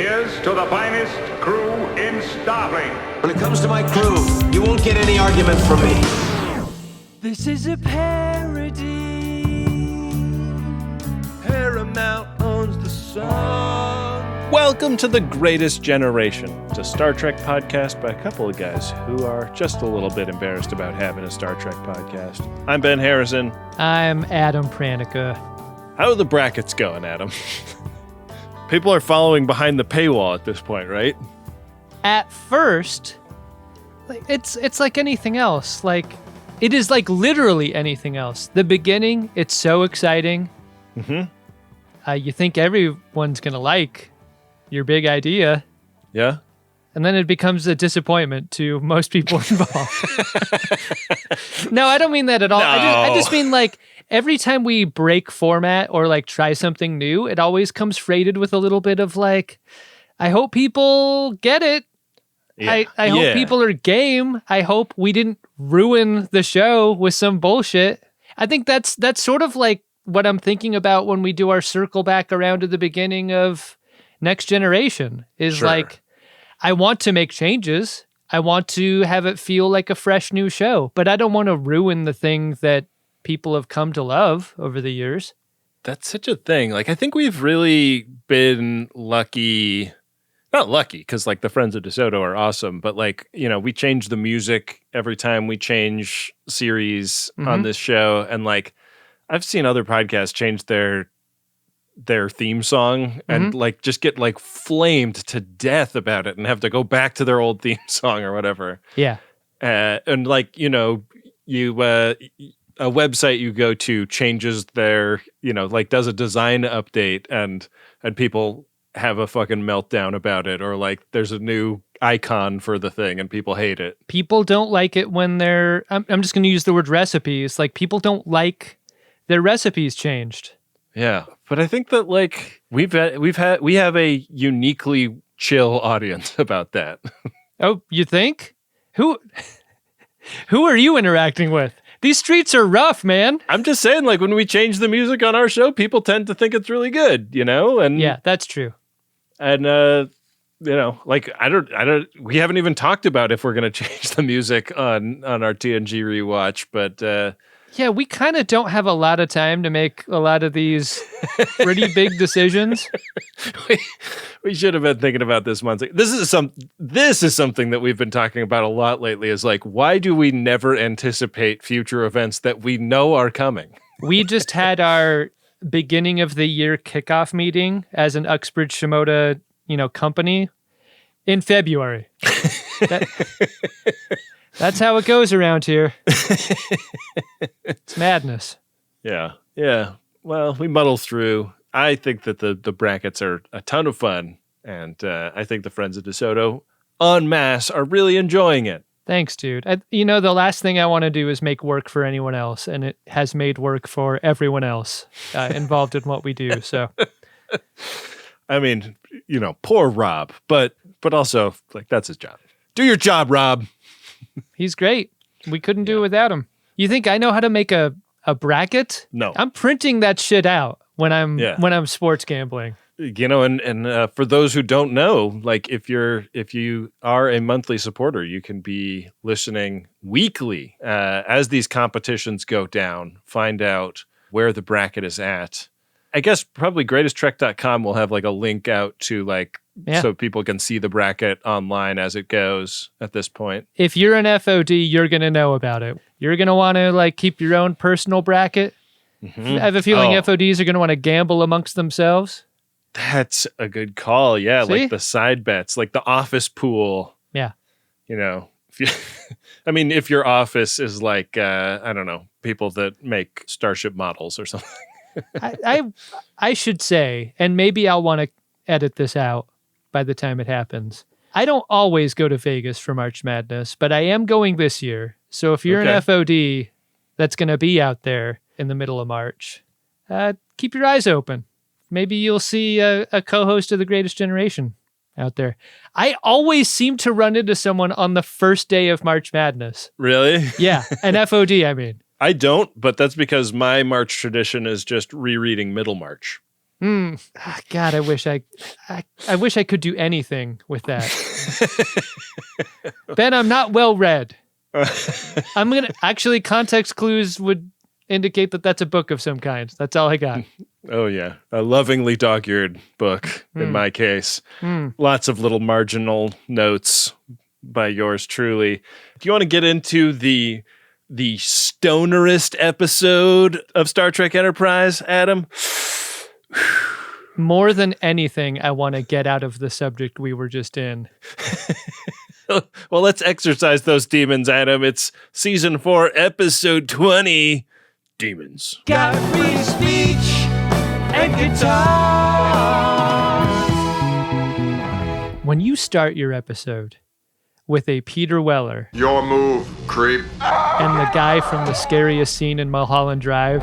Here's to the finest crew in Starfleet. When it comes to my crew, you won't get any argument from me. This is a parody. Paramount owns the song. Welcome to The Greatest Generation. It's a Star Trek podcast by a couple of guys who are just a little bit embarrassed about having a Star Trek podcast. I'm Ben Harrison. I'm Adam Pranica. How are the brackets going, Adam? People are following behind the paywall at this point, right? At first, it's like anything else. It is like literally anything else. The beginning, it's so exciting. Mm-hmm. You think everyone's going to like your big idea. Yeah. And then it becomes a disappointment to most people involved. No, I don't mean that at all. No. I just mean every time we break format or try something new, it always comes freighted with a little bit of I hope people get it. Yeah. I hope people are game. I hope we didn't ruin the show with some bullshit. I think that's sort of what I'm thinking about when we do our circle back around to the beginning of Next Generation is Sure. I want to make changes. I want to have it feel like a fresh new show, but I don't want to ruin the thing that people have come to love over the years. That's such a thing. I think we've really been lucky. Not lucky, because the Friends of DeSoto are awesome, but we change the music every time we change series on this show. And I've seen other podcasts change their theme song and just get flamed to death about it and have to go back to their old theme song or whatever. Yeah. And a website you go to changes their, does a design update and people have a fucking meltdown about it, or there's a new icon for the thing and people hate it. People don't like it when they're, I'm just going to use the word recipes. People don't like their recipes changed. Yeah. But I think that we have a uniquely chill audience about that. Oh, you think? Who are you interacting with? These streets are rough, man. I'm just saying, when we change the music on our show, people tend to think it's really good, And yeah, that's true. And I don't. We haven't even talked about if we're going to change the music on our TNG rewatch, but yeah, we kind of don't have a lot of time to make a lot of these pretty big decisions. we should have been thinking about this months ago. This is something that we've been talking about a lot lately. Is why do we never anticipate future events that we know are coming? We just had our beginning of the year kickoff meeting as an Uxbridge Shimoda, company in February. That's how it goes around here. It's madness. Yeah. Yeah. Well, we muddle through. I think that the brackets are a ton of fun. And I think the Friends of DeSoto en masse are really enjoying it. Thanks, dude. The last thing I want to do is make work for anyone else, and it has made work for everyone else involved in what we do. So, I mean, poor Rob, but also that's his job. Do your job, Rob. He's great. We couldn't do it without him. You think I know how to make a bracket? No. I'm printing that shit out when I'm sports gambling. And for those who don't know, if you are a monthly supporter, you can be listening weekly as these competitions go down, find out where the bracket is at. I guess probably greatesttrek.com will have a link out to so people can see the bracket online as it goes at this point. If you're an FOD, you're going to know about it. You're going to want to keep your own personal bracket. Mm-hmm. I have a feeling FODs are going to want to gamble amongst themselves. That's a good call. Yeah. See? The side bets, the office pool. Yeah. If your office is I don't know, people that make Starship models or something. I should say, and maybe I'll want to edit this out by the time it happens. I don't always go to Vegas for March Madness, but I am going this year. So if you're an FOD that's going to be out there in the middle of March, keep your eyes open. Maybe you'll see a co-host of The Greatest Generation out there. I always seem to run into someone on the first day of March Madness. Really? Yeah, an FOD, I mean. I don't, but that's because my March tradition is just rereading Middlemarch. God, I wish I could do anything with that. Ben, I'm not well read. Context clues would indicate that that's a book of some kind. That's all I got. Oh, yeah. A lovingly dog-eared book, in my case. Lots of little marginal notes by yours truly. Do you want to get into the stonerist episode of Star Trek Enterprise, Adam? More than anything, I want to get out of the subject we were just in. Well, let's exercise those demons, Adam. It's season 4, episode 20, Demons. Got free speech and guitar. When you start your episode with a Peter Weller, Your move, creep. and the guy from the scariest scene in Mulholland Drive,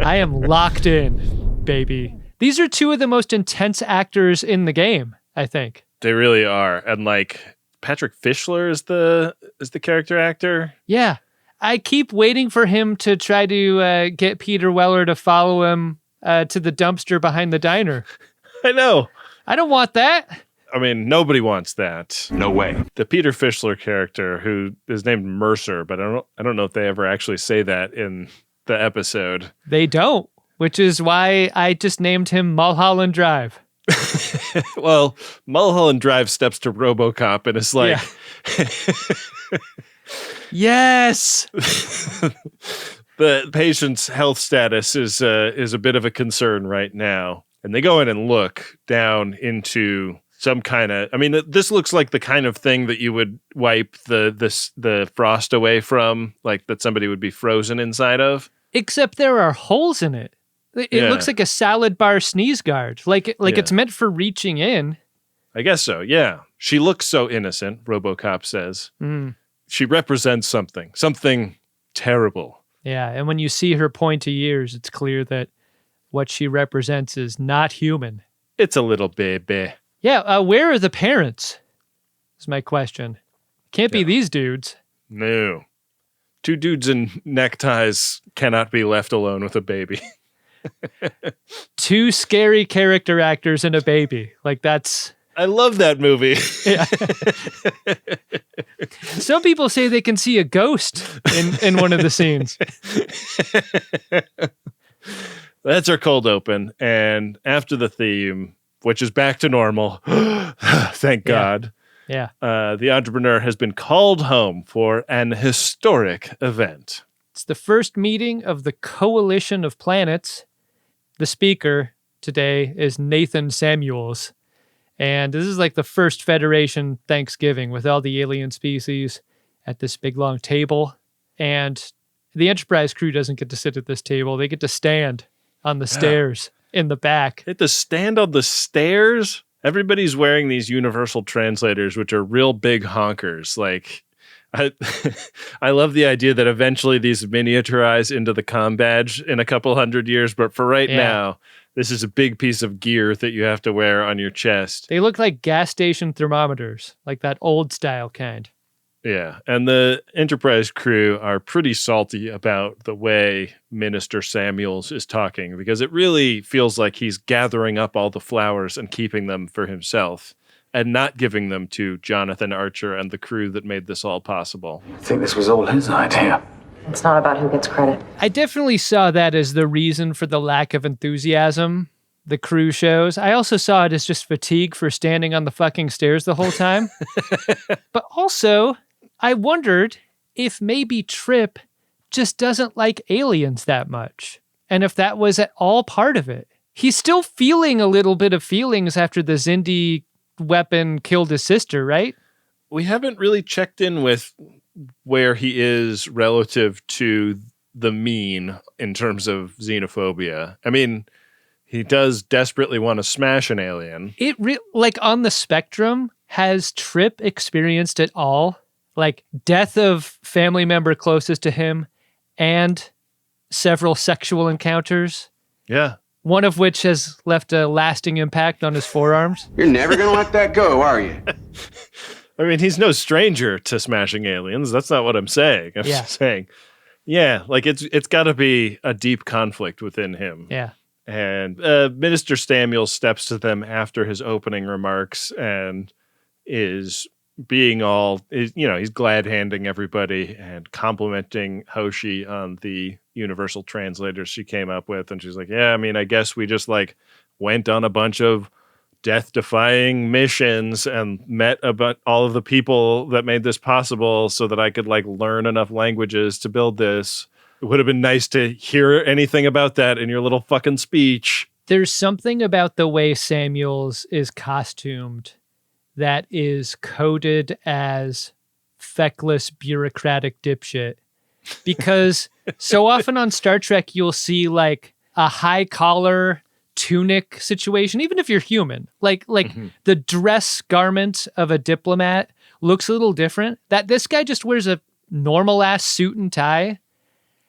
I am locked in, baby. These are two of the most intense actors in the game, I think. They really are. And like Patrick Fischler is the character actor. Yeah. I keep waiting for him to try to get Peter Weller to follow him to the dumpster behind the diner. I know. I don't want that. I mean, nobody wants that. No way. The Peter Fischler character, who is named Mercer, but I don't know if they ever actually say that in the episode. They don't, which is why I just named him Mulholland Drive. Well, Mulholland Drive steps to RoboCop and is like, yes. The patient's health status is a bit of a concern right now, and they go in and look down into some kind of. I mean, this looks like the kind of thing that you would wipe the frost away from, like that somebody would be frozen inside of. Except there are holes in it. It looks like a salad bar sneeze guard. Like it's meant for reaching in. I guess so, yeah. She looks so innocent, RoboCop says. She represents something terrible. Yeah, and when you see her pointy ears, it's clear that what she represents is not human. It's a little baby. Yeah, where are the parents? Is my question. Can't be these dudes. No. 2 dudes in neckties cannot be left alone with a baby. 2 scary character actors and a baby. Like that's... I love that movie. Yeah. Some people say they can see a ghost in one of the scenes. That's our cold open. And after the theme, which is back to normal, thank God. Yeah. The entrepreneur has been called home for an historic event. It's the first meeting of the Coalition of Planets. The speaker today is Nathan Samuels. And this is like the first Federation Thanksgiving with all the alien species at this big long table. And the Enterprise crew doesn't get to sit at this table. They get to stand on the stairs in the back. They have to stand on the stairs? Everybody's wearing these universal translators, which are real big honkers. Like, I love the idea that eventually these miniaturize into the comm badge in a couple hundred years. But for right now, this is a big piece of gear that you have to wear on your chest. They look like gas station thermometers, like that old style kind. Yeah, and the Enterprise crew are pretty salty about the way Minister Samuels is talking, because it really feels like he's gathering up all the flowers and keeping them for himself and not giving them to Jonathan Archer and the crew that made this all possible. I think this was all his idea. It's not about who gets credit. I definitely saw that as the reason for the lack of enthusiasm the crew shows. I also saw it as just fatigue for standing on the fucking stairs the whole time. But also, I wondered if maybe Trip just doesn't like aliens that much, and if that was at all part of it. He's still feeling a little bit of feelings after the Xindi weapon killed his sister, right? We haven't really checked in with where he is relative to the mean in terms of xenophobia. I mean, he does desperately want to smash an alien. Like on the spectrum, has Trip experienced it all? Like death of family member closest to him and several sexual encounters? Yeah. One of which has left a lasting impact on his forearms. You're never gonna let that go, are you? I mean, he's no stranger to smashing aliens. That's not what I'm saying. I'm Yeah. just saying, Yeah, like it's got to be a deep conflict within him. Yeah. And Minister Samuel steps to them after his opening remarks and is being he's glad handing everybody and complimenting Hoshi on the universal translators she came up with. And she's like, yeah, I mean, I guess we just like went on a bunch of death-defying missions and met about all of the people that made this possible so that I could like learn enough languages to build this. It would have been nice to hear anything about that in your little fucking speech. There's something about the way Samuels is costumed that is coded as feckless bureaucratic dipshit. Because so often on Star Trek, you'll see like a high collar tunic situation, even if you're human, like the dress garment of a diplomat looks a little different. That this guy just wears a normal ass suit and tie,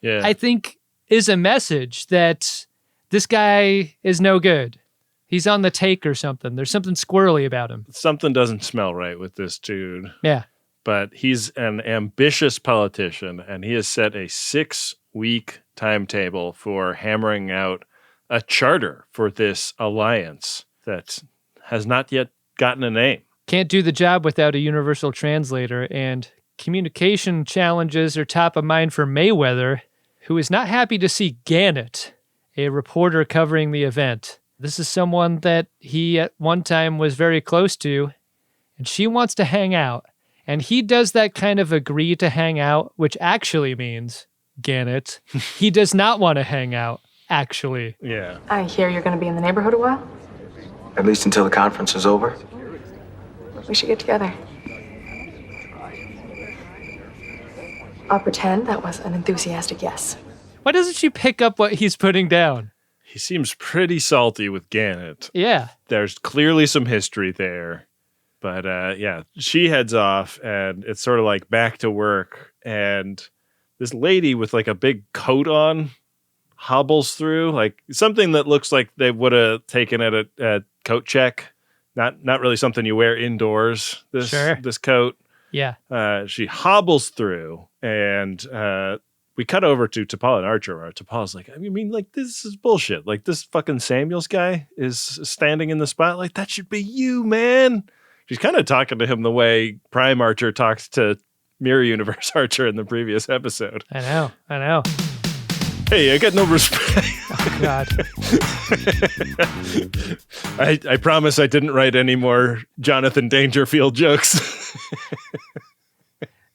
I think is a message that this guy is no good. He's on the take or something. There's something squirrely about him. Something doesn't smell right with this dude. Yeah. But he's an ambitious politician, and he has set a 6-week timetable for hammering out a charter for this alliance that has not yet gotten a name. Can't do the job without a universal translator, and communication challenges are top of mind for Mayweather, who is not happy to see Gannett, a reporter covering the event. This is someone that he at one time was very close to, and she wants to hang out. And he does that kind of agree to hang out, which actually means, Gannett, he does not want to hang out. Actually. Yeah. I hear you're going to be in the neighborhood a while. At least until the conference is over. We should get together. I'll pretend that was an enthusiastic yes. Why doesn't she pick up what he's putting down? He seems pretty salty with Gannett. Yeah. There's clearly some history there. But she heads off and it's sort of like back to work. And this lady with like a big coat on hobbles through, like something that looks like they would have taken at a coat check. Not really something you wear indoors, this coat. Yeah. She hobbles through, and we cut over to T'Pol and Archer, where T'Pol's like, I mean, like, this is bullshit. Like, this fucking Samuels guy is standing in the spotlight. That should be you, man. She's kind of talking to him the way Prime Archer talked to Mirror Universe Archer in the previous episode. I know. Hey, I got no respect. Oh, God. I promise I didn't write any more Jonathan Dangerfield jokes.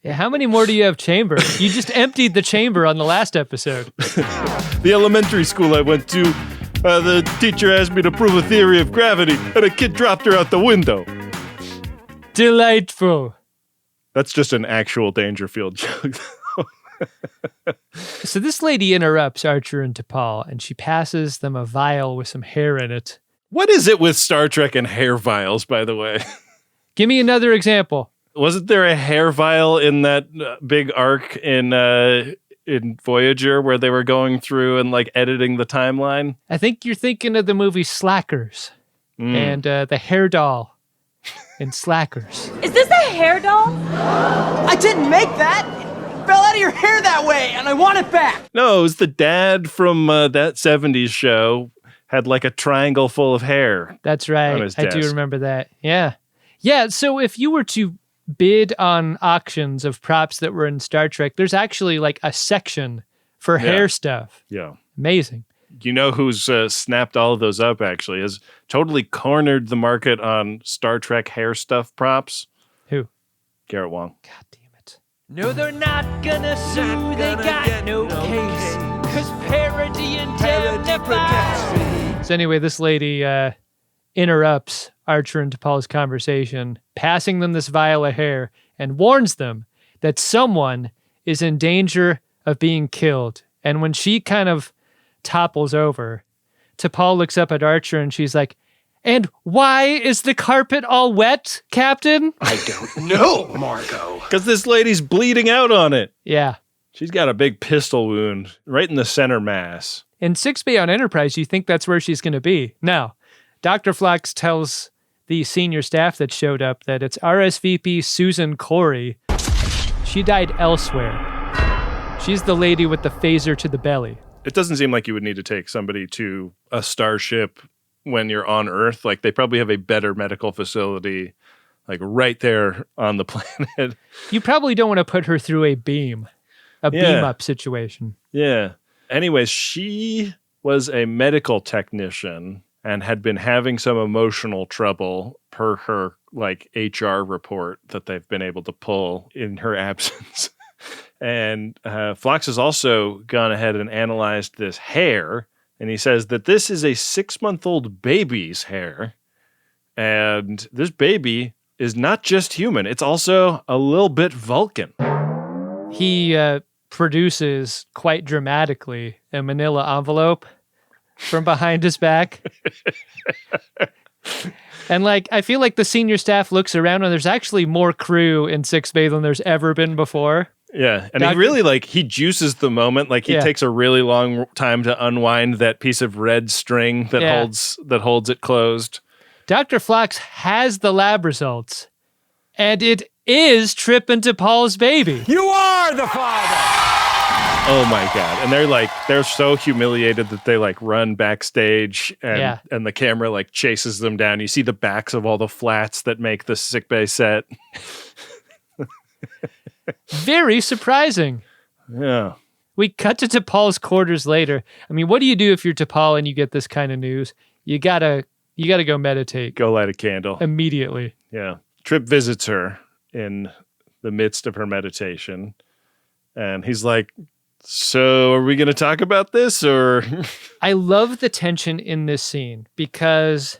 Yeah, how many more do you have chamber? You just emptied the chamber on the last episode. The elementary school I went to, the teacher asked me to prove a theory of gravity, and a kid dropped her out the window. Delightful. That's just an actual Dangerfield joke. So this lady interrupts Archer and T'Pol, and she passes them a vial with some hair in it. What is it with Star Trek and hair vials, by the way? Give me another example. Wasn't there a hair vial in that big arc in Voyager where they were going through and like editing the timeline? I think you're thinking of the movie Slackers and the hair doll in Slackers. Is this a hair doll? I didn't make that! It fell out of your hair that way, and I want it back! No, it was the dad from that 70s show had like a triangle full of hair. That's right. I do remember that. Yeah. Yeah, so if you were to bid on auctions of props that were in Star Trek, there's actually like a section for hair stuff. Yeah. Amazing. You know who's snapped all of those up, actually, has totally cornered the market on Star Trek hair stuff props? Who? Garrett Wang. God damn it. No, they're not gonna sue. They got no case. Cause parody indemnifies. So anyway, this lady interrupts Archer and T'Pol's conversation, passing them this vial of hair, and warns them that someone is in danger of being killed. And when she kind of topples over, T'Pol looks up at Archer and she's like, "And why is the carpet all wet, Captain?" I don't know, Margot. Because this lady's bleeding out on it. Yeah. She's got a big pistol wound right in the center mass. In 6B on Enterprise, you think that's where she's going to be. No. Dr. Phlox tells the senior staff that showed up that it's RSVP Susan Corey. She died elsewhere. She's the lady with the phaser to the belly. It doesn't seem like you would need to take somebody to a starship when you're on Earth. Like, they probably have a better medical facility, like, right there on the planet. You probably don't want to put her through a beam up situation. Yeah. Anyways, she was a medical technician and had been having some emotional trouble per her, like, HR report that they've been able to pull in her absence. And Phlox has also gone ahead and analyzed this hair, and he says that this is a 6-month-old baby's hair, and this baby is not just human, it's also a little bit Vulcan. He produces quite dramatically a manila envelope from behind his back. And like, I feel like the senior staff looks around and there's actually more crew in Six Bay than there's ever been before. Yeah, and he really, like, he juices the moment. Like, he takes a really long time to unwind that piece of red string that holds it closed. Dr. Phlox has the lab results, and it is Trip and T'Pol's baby. You are the father! Oh my God. And they're so humiliated that they like run backstage and the camera like chases them down. You see the backs of all the flats that make the sickbay set. Very surprising. Yeah. We cut to T'Pol's quarters later. I mean, what do you do if you're T'Pol and you get this kind of news? You gotta go meditate. Go light a candle. Immediately. Yeah. Trip visits her in the midst of her meditation. And he's like, so are we going to talk about this or? I love the tension in this scene because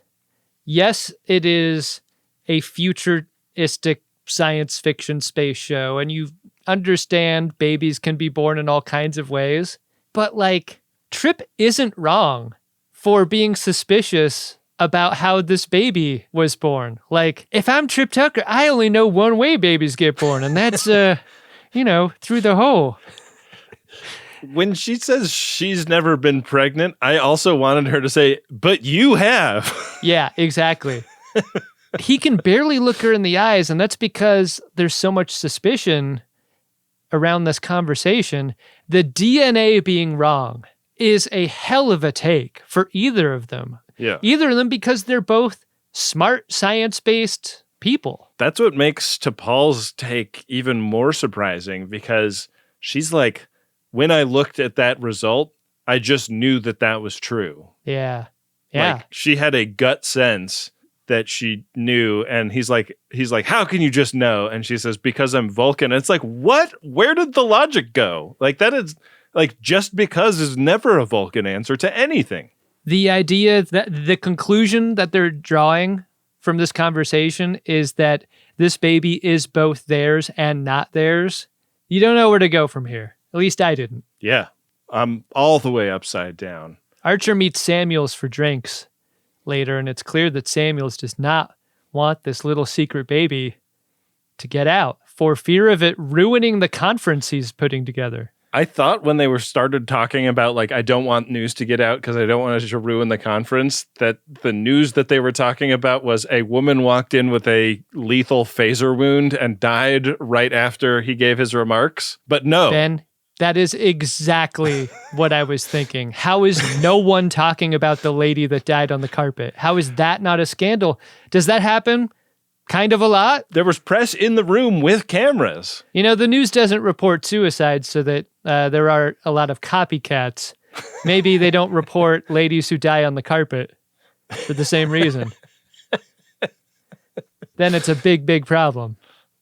yes, it is a futuristic science fiction space show and you understand babies can be born in all kinds of ways, but like Trip isn't wrong for being suspicious about how this baby was born. Like, if I'm Trip Tucker, I only know one way babies get born, and that's, through the hole. When she says she's never been pregnant, I also wanted her to say, but you have. Yeah, exactly. He can barely look her in the eyes, and that's because there's so much suspicion around this conversation. The DNA being wrong is a hell of a take for either of them. Yeah. Either of them because they're both smart, science-based people. That's what makes T'Pol's take even more surprising because she's like, when I looked at that result, I just knew that was true. Yeah. Yeah. Like, she had a gut sense that she knew, and he's like, how can you just know? And she says, because I'm Vulcan. And it's like, what? Where did the logic go? Like, that is, like, just because is never a Vulcan answer to anything. The idea that the conclusion that they're drawing from this conversation is that this baby is both theirs and not theirs. You don't know where to go from here. At least I didn't. Yeah. I'm all the way upside down. Archer meets Samuels for drinks later, and it's clear that Samuels does not want this little secret baby to get out for fear of it ruining the conference he's putting together. I thought when they started talking about, like, I don't want news to get out because I don't want it to ruin the conference, that the news that they were talking about was a woman walked in with a lethal phaser wound and died right after he gave his remarks. But no. Ben, that is exactly what I was thinking. How is no one talking about the lady that died on the carpet? How is that not a scandal? Does that happen? Kind of a lot. There was press in the room with cameras. You know, the news doesn't report suicides so that there are a lot of copycats. Maybe they don't report ladies who die on the carpet for the same reason. Then it's a big, big problem.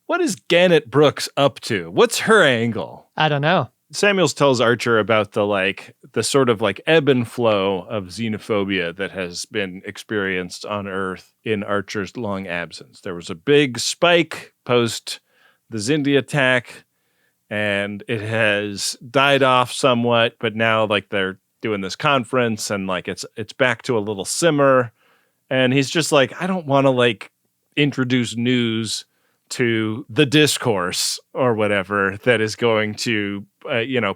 What is Gannett Brooks up to? What's her angle? I don't know. Samuels tells Archer about the sort of like ebb and flow of xenophobia that has been experienced on Earth in Archer's long absence. There was a big spike post the Xindi attack, and it has died off somewhat, but now like they're doing this conference and like it's back to a little simmer. And he's just like, I don't want to like introduce news to the discourse or whatever that is going to,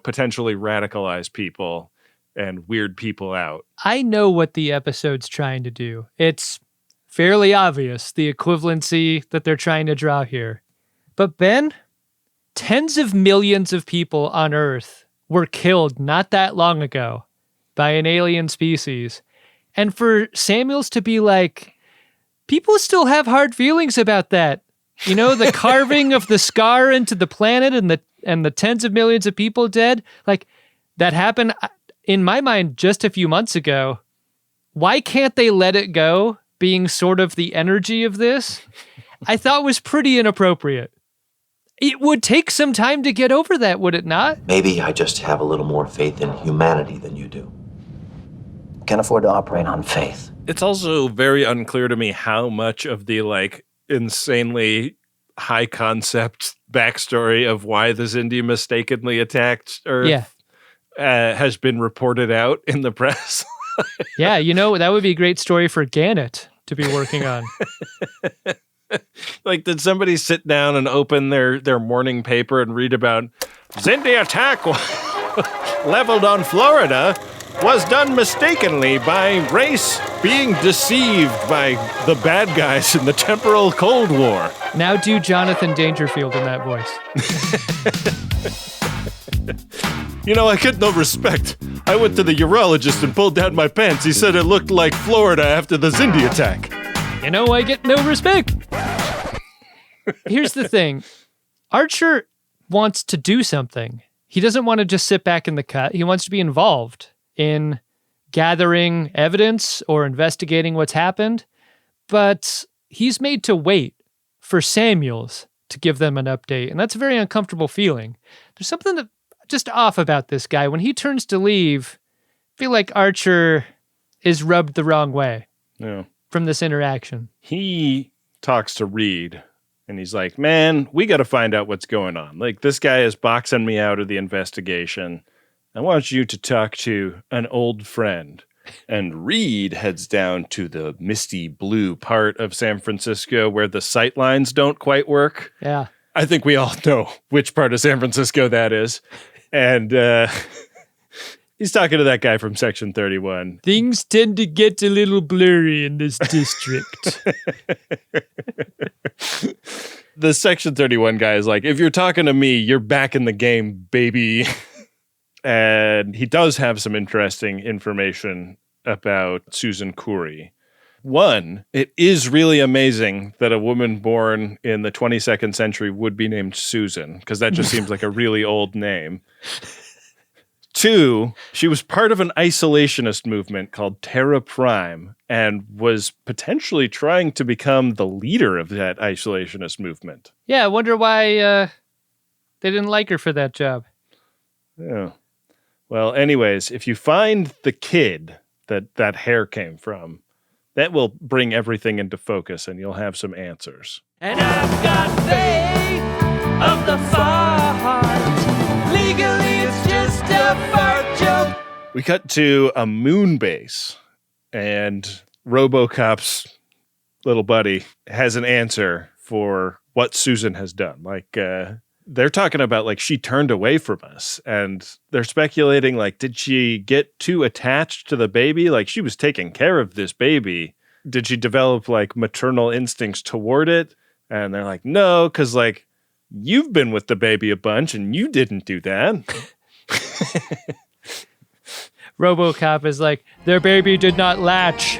potentially radicalize people and weird people out. I know what the episode's trying to do. It's fairly obvious, the equivalency that they're trying to draw here. But Ben, tens of millions of people on Earth were killed not that long ago by an alien species. And for Samuels to be like, people still have hard feelings about that. You know, the carving of the scar into the planet and the tens of millions of people dead, like that happened in my mind just a few months ago. Why can't they let it go being sort of the energy of this? I thought was pretty inappropriate. It would take some time to get over that, would it not? Maybe I just have a little more faith in humanity than you do. Can't afford to operate on faith. It's also very unclear to me how much of the like insanely high concept backstory of why the Xindi mistakenly attacked Earth has been reported out in the press. Yeah, you know, that would be a great story for Gannett to be working on. Like, did somebody sit down and open their morning paper and read about Xindi attack leveled on Florida was done mistakenly by race being deceived by the bad guys in the temporal Cold War. Now do Jonathan Dangerfield in that voice. You know, I get no respect. I went to the urologist and pulled down my pants. He said it looked like Florida after the Xindi attack. You know, I get no respect. Here's the thing. Archer wants to do something. He doesn't want to just sit back in the cut. He wants to be involved in gathering evidence or investigating what's happened. But he's made to wait for Samuels to give them an update. And that's a very uncomfortable feeling. There's something that just off about this guy. When he turns to leave, I feel like Archer is rubbed the wrong way from this interaction. He talks to Reed, and he's like, man, we got to find out what's going on. Like, this guy is boxing me out of the investigation. I want you to talk to an old friend. And Reed heads down to the misty blue part of San Francisco where the sight lines don't quite work. Yeah. I think we all know which part of San Francisco that is. And he's talking to that guy from Section 31. Things tend to get a little blurry in this district. The Section 31 guy is like, if you're talking to me, you're back in the game, baby. And he does have some interesting information about Susan Khoury. One, it is really amazing that a woman born in the 22nd century would be named Susan, because that just seems like a really old name. Two, she was part of an isolationist movement called Terra Prime and was potentially trying to become the leader of that isolationist movement. Yeah, I wonder why they didn't like her for that job. Yeah. Well, anyways, if you find the kid that hair came from, that will bring everything into focus and you'll have some answers. And I've got faith of the fart. Legally, it's just a fart joke. We cut to a moon base, and RoboCop's little buddy has an answer for what Susan has done. Like, they're talking about, like, she turned away from us, and they're speculating, like, did she get too attached to the baby? Like, she was taking care of this baby. Did she develop, like, maternal instincts toward it? And they're like, no, because, like, you've been with the baby a bunch, and you didn't do that. RoboCop is like, their baby did not latch.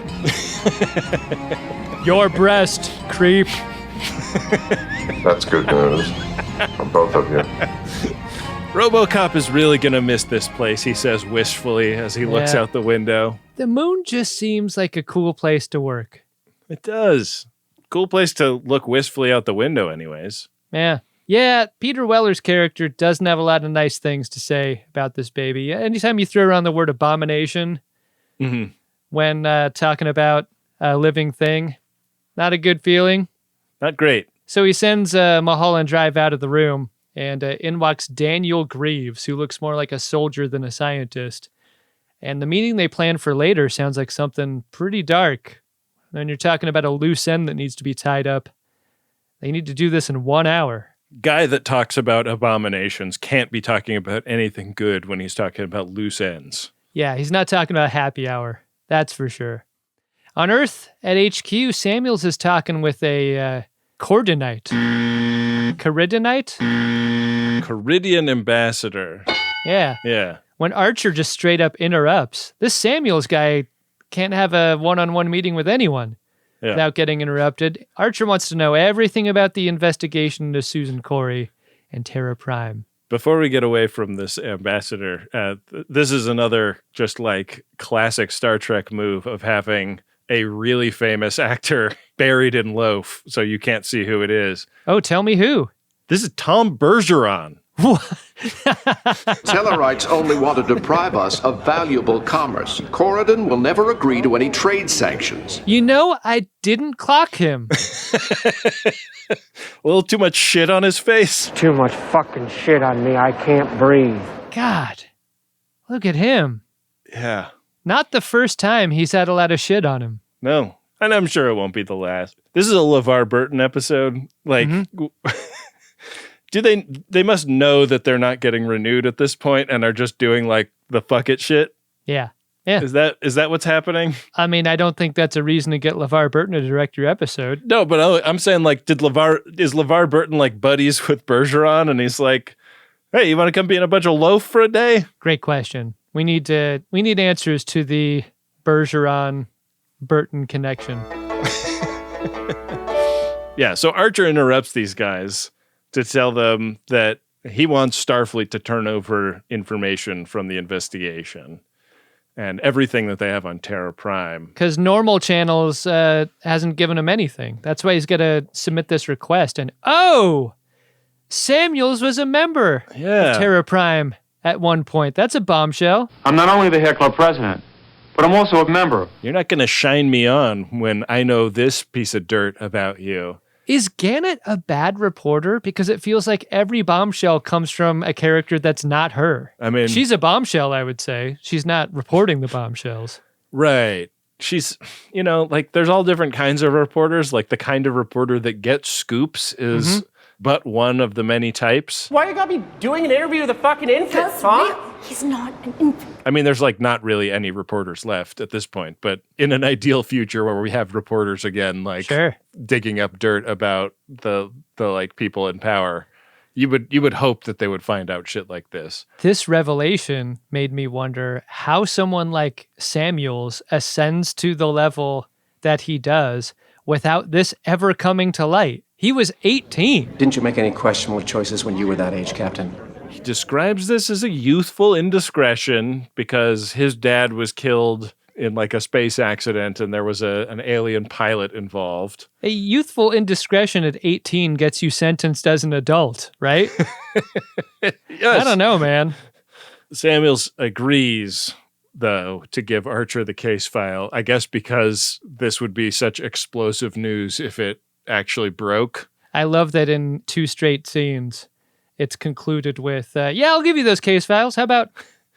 Your breast, creep. That's good news for both of you. RoboCop is really going to miss this place, he says wistfully as he looks out the window. The moon just seems like a cool place to work. It does. Cool place to look wistfully out the window anyways. Yeah. Yeah, Peter Weller's character doesn't have a lot of nice things to say about this baby. Anytime you throw around the word abomination when talking about a living thing, not a good feeling. Not great. So he sends Mulholland Drive out of the room, and in walks Daniel Greaves, who looks more like a soldier than a scientist. And the meeting they plan for later sounds like something pretty dark. When you're talking about a loose end that needs to be tied up, they need to do this in 1 hour. Guy that talks about abominations can't be talking about anything good when he's talking about loose ends. Yeah, he's not talking about happy hour. That's for sure. On Earth, at HQ, Samuels is talking with a Cordonite. Caridonite? Caridian ambassador. Yeah. Yeah. When Archer just straight up interrupts. This Samuels guy can't have a one-on-one meeting with anyone without getting interrupted. Archer wants to know everything about the investigation into Susan Corey and Terra Prime. Before we get away from this ambassador, this is another just like classic Star Trek move of having a really famous actor buried in loaf so you can't see who it is. Oh, tell me who. This is Tom Bergeron. Tellarites only want to deprive us of valuable commerce. Corridon will never agree to any trade sanctions. You know, I didn't clock him. A little too much shit on his face. Too much fucking shit on me. I can't breathe. God, look at him. Yeah. Not the first time he's had a lot of shit on him. No. And I'm sure it won't be the last. This is a LeVar Burton episode. Like, they must know that they're not getting renewed at this point and are just doing like the fuck it shit? Yeah. Yeah. Is that what's happening? I mean, I don't think that's a reason to get LeVar Burton to direct your episode. No, but I'm saying like, is LeVar Burton like buddies with Bergeron? And he's like, hey, you want to come be in a bunch of loaf for a day? Great question. We need answers to the Bergeron Burton connection. Yeah. So Archer interrupts these guys to tell them that he wants Starfleet to turn over information from the investigation and everything that they have on Terra Prime. Because normal channels hasn't given him anything. That's why he's got to submit this request. And Samuels was a member of Terra Prime at one point. That's a bombshell. I'm not only the Hair Club president, but I'm also a member. You're not going to shine me on when I know this piece of dirt about you. Is Gannett a bad reporter? Because it feels like every bombshell comes from a character that's not her. I mean, she's a bombshell, I would say. She's not reporting the bombshells. Right. She's, like there's all different kinds of reporters. Like the kind of reporter that gets scoops is but one of the many types. Why you gotta be doing an interview with a fucking infant, huh? He's not an infant. I mean, there's like not really any reporters left at this point, but in an ideal future where we have reporters again, like digging up dirt about the like people in power, you would hope that they would find out shit like this. This revelation made me wonder how someone like Samuels ascends to the level that he does without this ever coming to light. He was 18. Didn't you make any questionable choices when you were that age, Captain? He describes this as a youthful indiscretion because his dad was killed in like a space accident and there was an alien pilot involved. A youthful indiscretion at 18 gets you sentenced as an adult, right? Yes. I don't know, man. Samuels agrees, though, to give Archer the case file, I guess because this would be such explosive news if it actually broke. I love that in 2 straight scenes, it's concluded with, I'll give you those case files. How about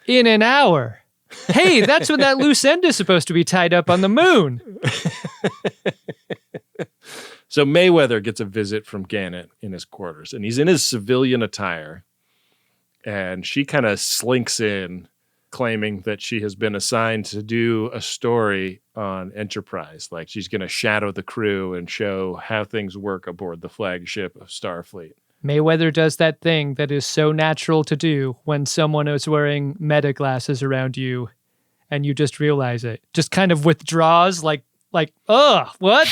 in an hour? Hey, that's when that loose end is supposed to be tied up on the moon. So Mayweather gets a visit from Gannett in his quarters, and he's in his civilian attire, and she kind of slinks in, claiming that she has been assigned to do a story on Enterprise. Like she's going to shadow the crew and show how things work aboard the flagship of Starfleet. Mayweather does that thing that is so natural to do when someone is wearing meta glasses around you and you just realize it. Just kind of withdraws like, what?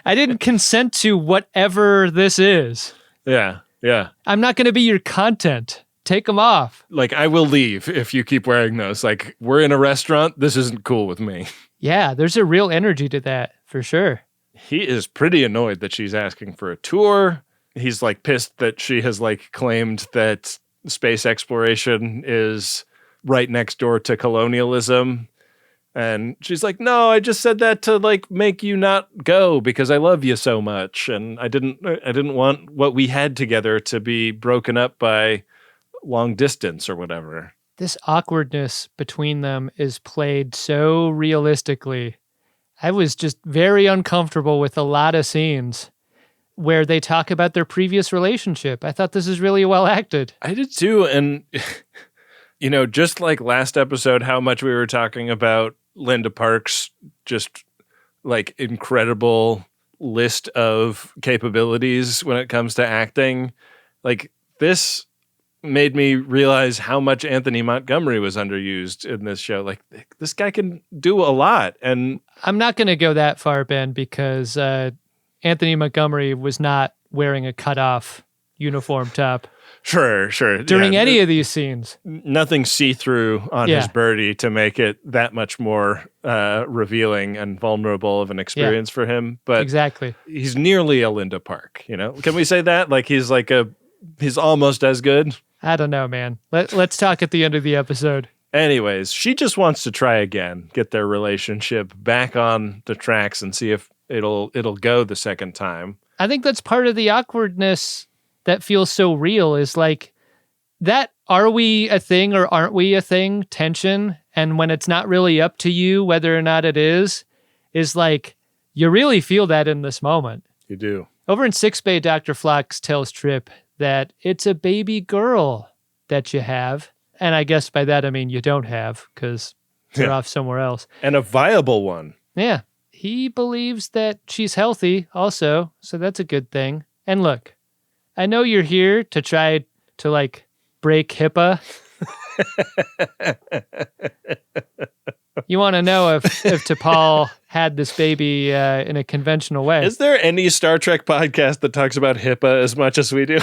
I didn't consent to whatever this is. Yeah, yeah. I'm not going to be your content. Take them off. Like, I will leave if you keep wearing those. Like, we're in a restaurant. This isn't cool with me. Yeah, there's a real energy to that, for sure. He is pretty annoyed that she's asking for a tour. He's, like, pissed that she has, like, claimed that space exploration is right next door to colonialism. And she's like, no, I just said that to, like, make you not go because I love you so much. And I didn't want what we had together to be broken up by long distance or whatever. This awkwardness between them is played so realistically. I was just very uncomfortable with a lot of scenes where they talk about their previous relationship. I thought this is really well acted. I did too. And, just like last episode, how much we were talking about Linda Park's just like incredible list of capabilities when it comes to acting. Like, this made me realize how much Anthony Montgomery was underused in this show. Like, this guy can do a lot. And I'm not going to go that far, Ben, because Anthony Montgomery was not wearing a cutoff uniform top. Sure. During any of these scenes. Nothing see-through on his birdie to make it that much more revealing and vulnerable of an experience for him. But exactly. He's nearly a Linda Park, you know? Can we say that? Like, he's almost as good? I don't know, man. Let's talk at the end of the episode. Anyways, she just wants to try again, get their relationship back on the tracks and see if it'll go the second time. I think that's part of the awkwardness that feels so real, is like that are we a thing or aren't we a thing tension. And when it's not really up to you whether or not it is like you really feel that in this moment. You do. Over in Six Bay, Dr. Phlox tells Trip that it's a baby girl that you have. And I guess by that I mean you don't have, because they're off somewhere else. And a viable one. Yeah. He believes that she's healthy also, so that's a good thing. And look, I know you're here to try to, like, break HIPAA. You want to know if T'Pol had this baby in a conventional way. Is there any Star Trek podcast that talks about HIPAA as much as we do?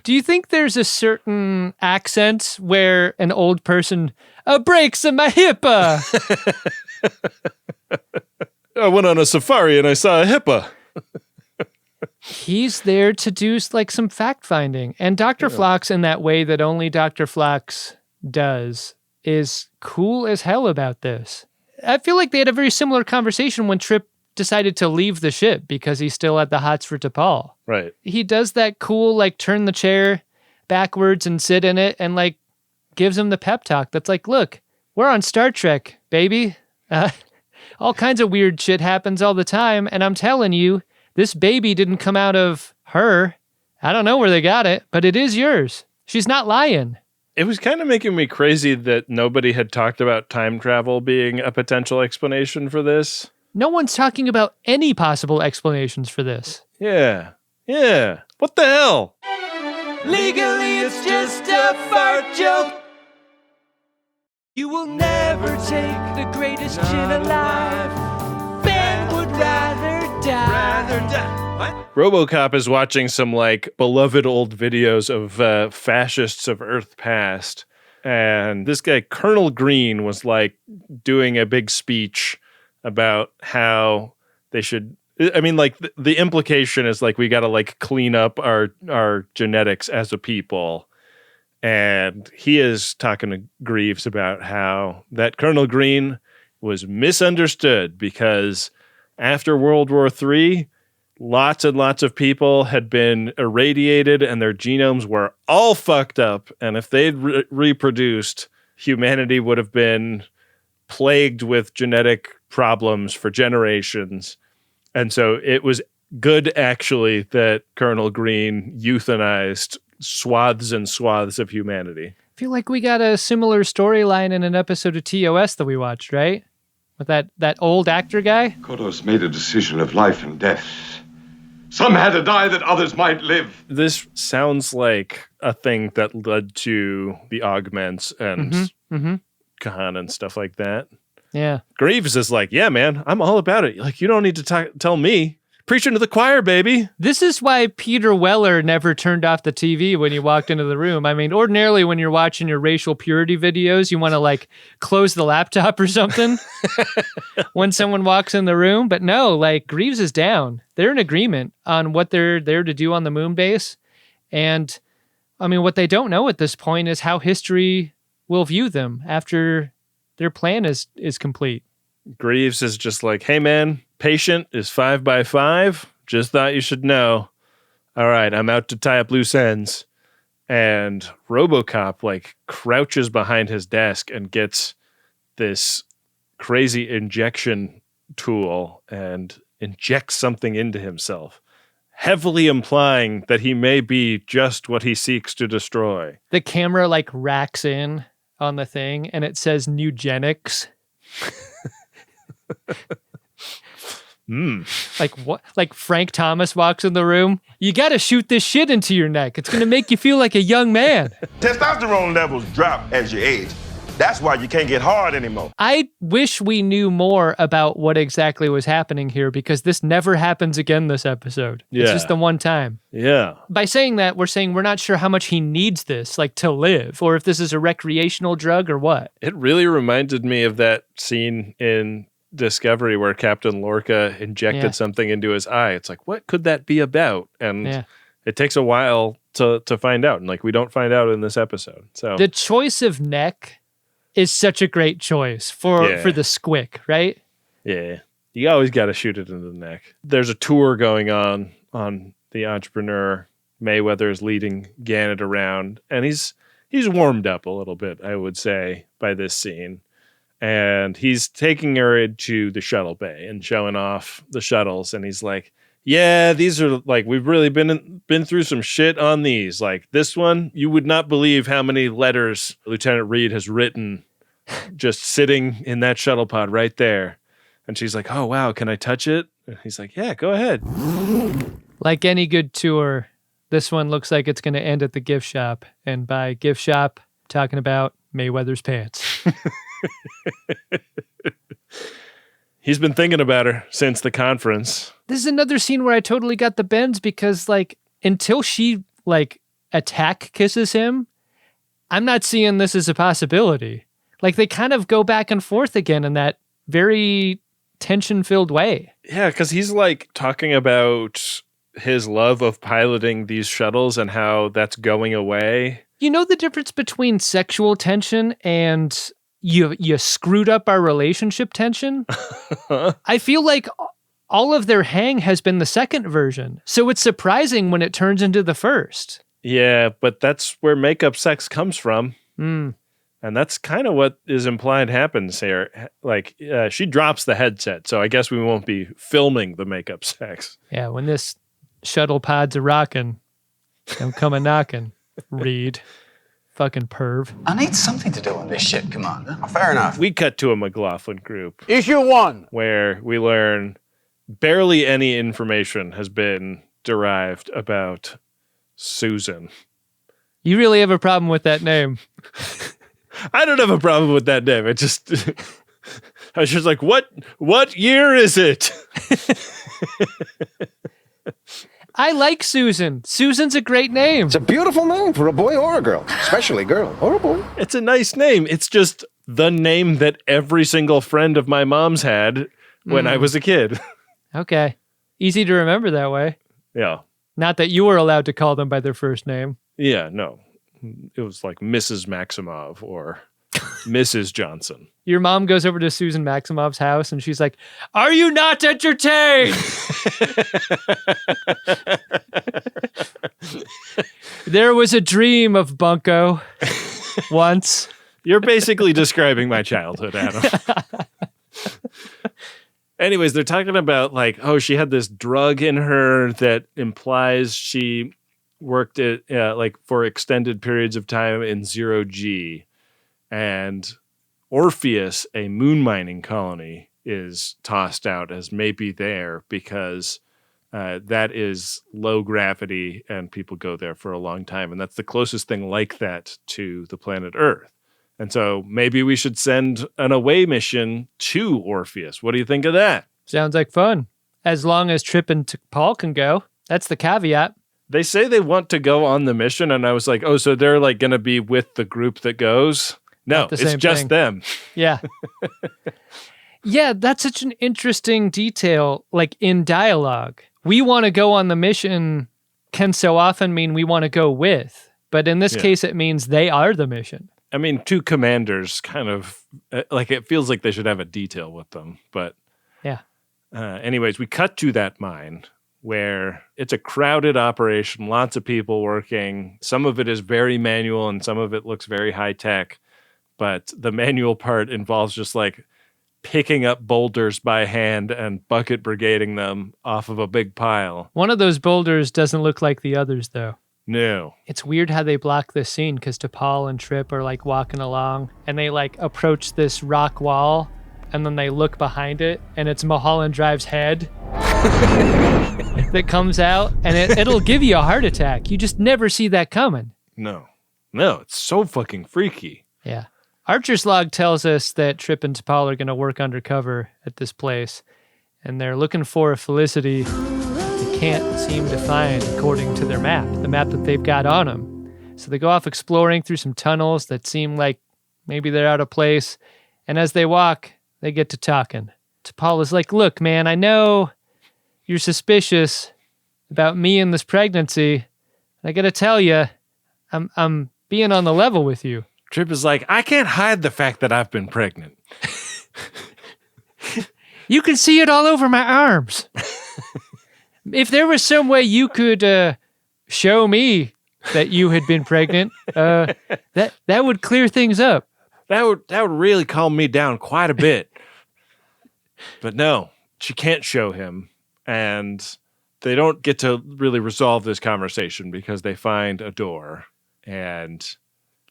Do you think there's a certain accent where an old person breaks in my HIPAA? I went on a safari and I saw a HIPAA. He's there to do like some fact finding. And Dr. Phlox, in that way that only Dr. Phlox does, is cool as hell about this. I feel like they had a very similar conversation when Trip decided to leave the ship because he still had the hots for T'Pol. Right. He does that cool, like, turn the chair backwards and sit in it and, like, gives him the pep talk that's like, look, we're on Star Trek, baby. All kinds of weird shit happens all the time, and I'm telling you, this baby didn't come out of her. I don't know where they got it, but it is yours. She's not lying. It was kind of making me crazy that nobody had talked about time travel being a potential explanation for this. No one's talking about any possible explanations for this. Yeah. What the hell? Legally, it's just a fart joke. You will never take the greatest gin alive. Ben would rather die. What? RoboCop is watching some, like, beloved old videos of fascists of Earth past. And this guy, Colonel Green, was, like, doing a big speech about how they should, I mean, like, the implication is, like, we got to, like, clean up our genetics as a people. And he is talking to Greaves about how that Colonel Green was misunderstood because after World War III, lots and lots of people had been irradiated and their genomes were all fucked up. And if they'd reproduced, humanity would have been plagued with genetic problems for generations. And so it was good, actually, that Colonel Green euthanized swaths and swaths of humanity. I feel like we got a similar storyline in an episode of TOS that we watched, right? With that old actor guy? Kodos made a decision of life and death. Some had to die that others might live. This sounds like a thing that led to the augments and Khan and stuff like that. Yeah. Greaves is like, yeah, man, I'm all about it. Like, you don't need to tell me. Preaching to the choir, baby. This is why Peter Weller never turned off the TV when you walked into the room. I mean, ordinarily when you're watching your racial purity videos, you want to, like, close the laptop or something when someone walks in the room. But no, like, Greaves is down. They're in agreement on what they're there to do on the moon base. And, I mean, what they don't know at this point is how history will view them after their plan is complete. Greaves is just like, hey, man, patient is 5x5. Just thought you should know. All right, I'm out to tie up loose ends. And RoboCop, like, crouches behind his desk and gets this crazy injection tool and injects something into himself, heavily implying that he may be just what he seeks to destroy. The camera, like, racks in on the thing, and it says Nugenics. Like what? Like Frank Thomas walks in the room. You got to shoot this shit into your neck. It's going to make you feel like a young man. Testosterone levels drop as you age. That's why you can't get hard anymore. I wish we knew more about what exactly was happening here because this never happens again this episode. Yeah. It's just the one time. Yeah. By saying that, we're saying we're not sure how much he needs this, like to live, or if this is a recreational drug or what. It really reminded me of that scene in Discovery where Captain Lorca injected something into his eye. It's like, what could that be about? And it takes a while to find out. And like, we don't find out in this episode. So the choice of neck is such a great choice for the squick, right? Yeah. You always got to shoot it in the neck. There's a tour going on the Entrepreneur. Mayweather is leading Gannett around, and he's warmed up a little bit, I would say, by this scene. And he's taking her into the shuttle bay and showing off the shuttles, and he's like, yeah, these are like, we've really been through some shit on these. Like this one, you would not believe how many letters Lieutenant Reed has written just sitting in that shuttle pod right there. And she's like, oh, wow, can I touch it? And he's like, yeah, go ahead. Like any good tour, this one looks like it's going to end at the gift shop. And by gift shop, talking about Mayweather's pants. He's been thinking about her since the conference. This is another scene where I totally got the bends because, like, until she, like, attack kisses him, I'm not seeing this as a possibility. Like, they kind of go back and forth again in that very tension-filled way. Yeah, because he's, like, talking about his love of piloting these shuttles and how that's going away. You know the difference between sexual tension and you screwed up our relationship tension? I feel like all of their hang has been the second version. So it's surprising when it turns into the first. Yeah, but that's where makeup sex comes from. And that's kind of what is implied happens here. Like, she drops the headset, so I guess we won't be filming the makeup sex. Yeah, when this shuttle pod's a rockin', I'm coming knocking. Reed. Fucking perv. I need something to do on this ship, Commander. Fair enough. We cut to a McLaughlin group. Issue 1. Where we learn barely any information has been derived about Susan. You really have a problem with that name. I don't have a problem with that name. I was just like, what year is it? I like Susan. Susan's a great name. It's a beautiful name for a boy or a girl, especially a girl or a boy. It's a nice name. It's just the name that every single friend of my mom's had when I was a kid. Okay. Easy to remember that way. Yeah. Not that you were allowed to call them by their first name. Yeah, no. It was like Mrs. Maximov or Mrs. Johnson. Your mom goes over to Susan Maximov's house and she's like, "Are you not entertained?" There was a dream of Bunko once. You're basically describing my childhood, Adam. Anyways, they're talking about like, oh, she had this drug in her that implies she worked at like for extended periods of time in 0G. And Orpheus, a moon mining colony, is tossed out as maybe there because that is low gravity and people go there for a long time. And that's the closest thing like that to the planet Earth. And so maybe we should send an away mission to Orpheus. What do you think of that? Sounds like fun. As long as Trip and Paul can go. That's the caveat. They say they want to go on the mission. And I was like, oh, so they're like going to be with the group that goes? No, it's just them. Yeah. Yeah, that's such an interesting detail, like in dialogue. We want to go on the mission can so often mean we want to go with. But in this case, it means they are the mission. I mean, two commanders kind of, like it feels like they should have a detail with them. But yeah. Anyways, we cut to that mine where it's a crowded operation, lots of people working. Some of it is very manual and some of it looks very high tech. But the manual part involves just like picking up boulders by hand and bucket brigading them off of a big pile. One of those boulders doesn't look like the others, though. No. It's weird how they block this scene because T'Pol and Trip are like walking along and they like approach this rock wall and then they look behind it and it's Mulholland Drive's head. that comes out, and it'll give you a heart attack. You just never see that coming. No, it's so fucking freaky. Yeah. Archer's log tells us that Trip and T'Pol are going to work undercover at this place, and they're looking for a Felicity they can't seem to find according to their map, the map that they've got on them. So they go off exploring through some tunnels that seem like maybe they're out of place, and as they walk, they get to talking. T'Pol is like, look, man, I know you're suspicious about me and this pregnancy. I got to tell you, I'm being on the level with you. Trip is like, I can't hide the fact that I've been pregnant. You can see it all over my arms. If there was some way you could show me that you had been pregnant, that would clear things up. That would really calm me down quite a bit. But no, she can't show him. And they don't get to really resolve this conversation because they find a door and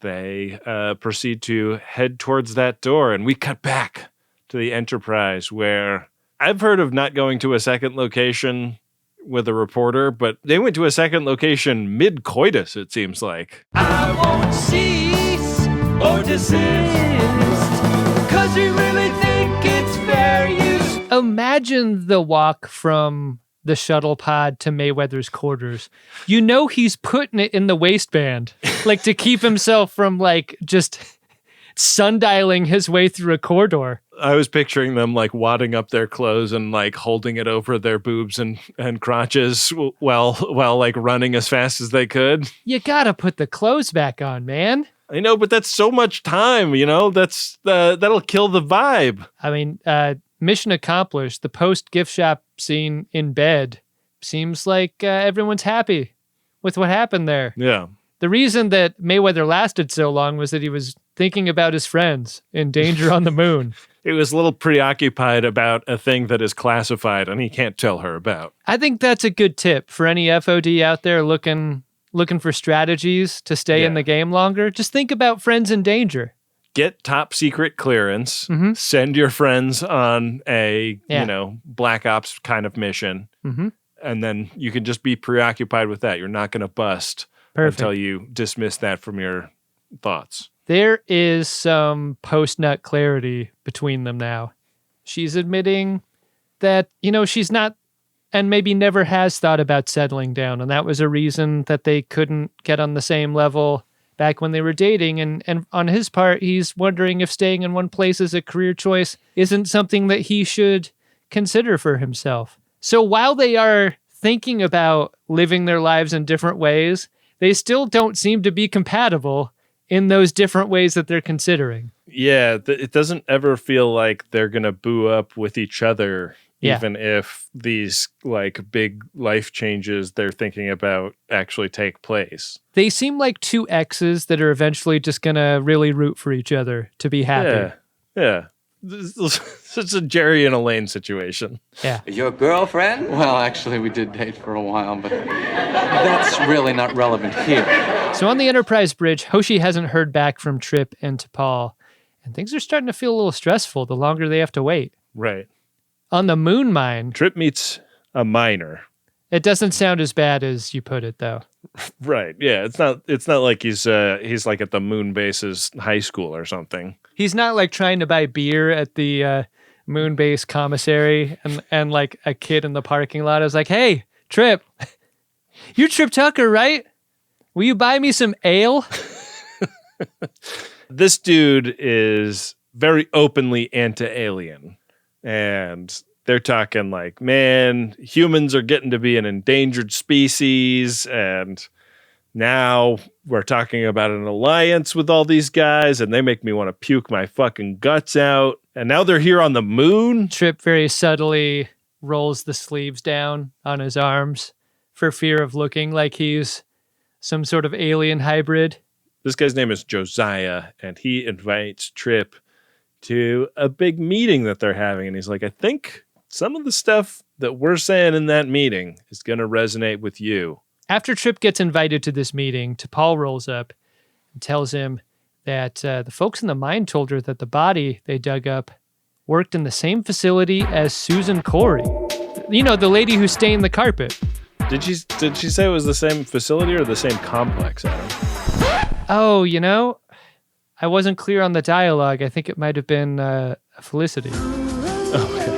they proceed to head towards that door. And we cut back to the Enterprise, where I've heard of not going to a second location with a reporter, but they went to a second location mid-coitus, it seems like. I won't cease or desist, 'cause we really think it's fair use. Imagine the walk from the shuttle pod to Mayweather's quarters. You know he's putting it in the waistband, like to keep himself from like just sundialing his way through a corridor. I was picturing them like wadding up their clothes and like holding it over their boobs and crotches while like running as fast as they could. You gotta put the clothes back on, man. I know, but that's so much time, you know? That'll kill the vibe. I mean, mission accomplished. The post-gift shop scene in bed seems like everyone's happy with what happened there. Yeah. The reason that Mayweather lasted so long was that he was thinking about his friends in danger on the moon. He was a little preoccupied about a thing that is classified and he can't tell her about. I think that's a good tip for any FOD out there looking for strategies to stay in the game longer. Just think about friends in danger. Get top secret clearance, send your friends on a, Black Ops kind of mission, and then you can just be preoccupied with that. You're not going to bust until you dismiss that from your thoughts. There is some post-nut clarity between them now. She's admitting that, she's not and maybe never has thought about settling down, and that was a reason that they couldn't get on the same level back when they were dating, and on his part, he's wondering if staying in one place as a career choice isn't something that he should consider for himself. So while they are thinking about living their lives in different ways, they still don't seem to be compatible in those different ways that they're considering. Yeah, it doesn't ever feel like they're going to boo up with each other, even if these like big life changes they're thinking about actually take place. They seem like two exes that are eventually just going to really root for each other to be happy. Yeah. It's a Jerry and Elaine situation. Yeah. Your girlfriend? Well, actually, we did date for a while, but that's really not relevant here. So on the Enterprise bridge, Hoshi hasn't heard back from Trip and T'Pol, and things are starting to feel a little stressful the longer they have to wait. Right. On the moon mine, Trip meets a miner. It doesn't sound as bad as you put it, though. Right. Yeah. It's not like he's like at the moon base's high school or something. He's not like trying to buy beer at the moon base commissary and like a kid in the parking lot is like, hey, Trip, you're Trip Tucker, right? Will you buy me some ale? This dude is very openly anti-alien. And they're talking like, man, humans are getting to be an endangered species. And now we're talking about an alliance with all these guys. And they make me want to puke my fucking guts out. And now they're here on the moon. Trip very subtly rolls the sleeves down on his arms for fear of looking like he's some sort of alien hybrid. This guy's name is Josiah. And he invites Trip to a big meeting that they're having. And he's like, I think some of the stuff that we're saying in that meeting is going to resonate with you. After Trip gets invited to this meeting, T'Pol rolls up and tells him that the folks in the mine told her that the body they dug up worked in the same facility as Susan Corey. You know, the lady who stained the carpet. Did she say it was the same facility or the same complex, Adam? Oh, you know, I wasn't clear on the dialogue. I think it might have been Felicity. Okay.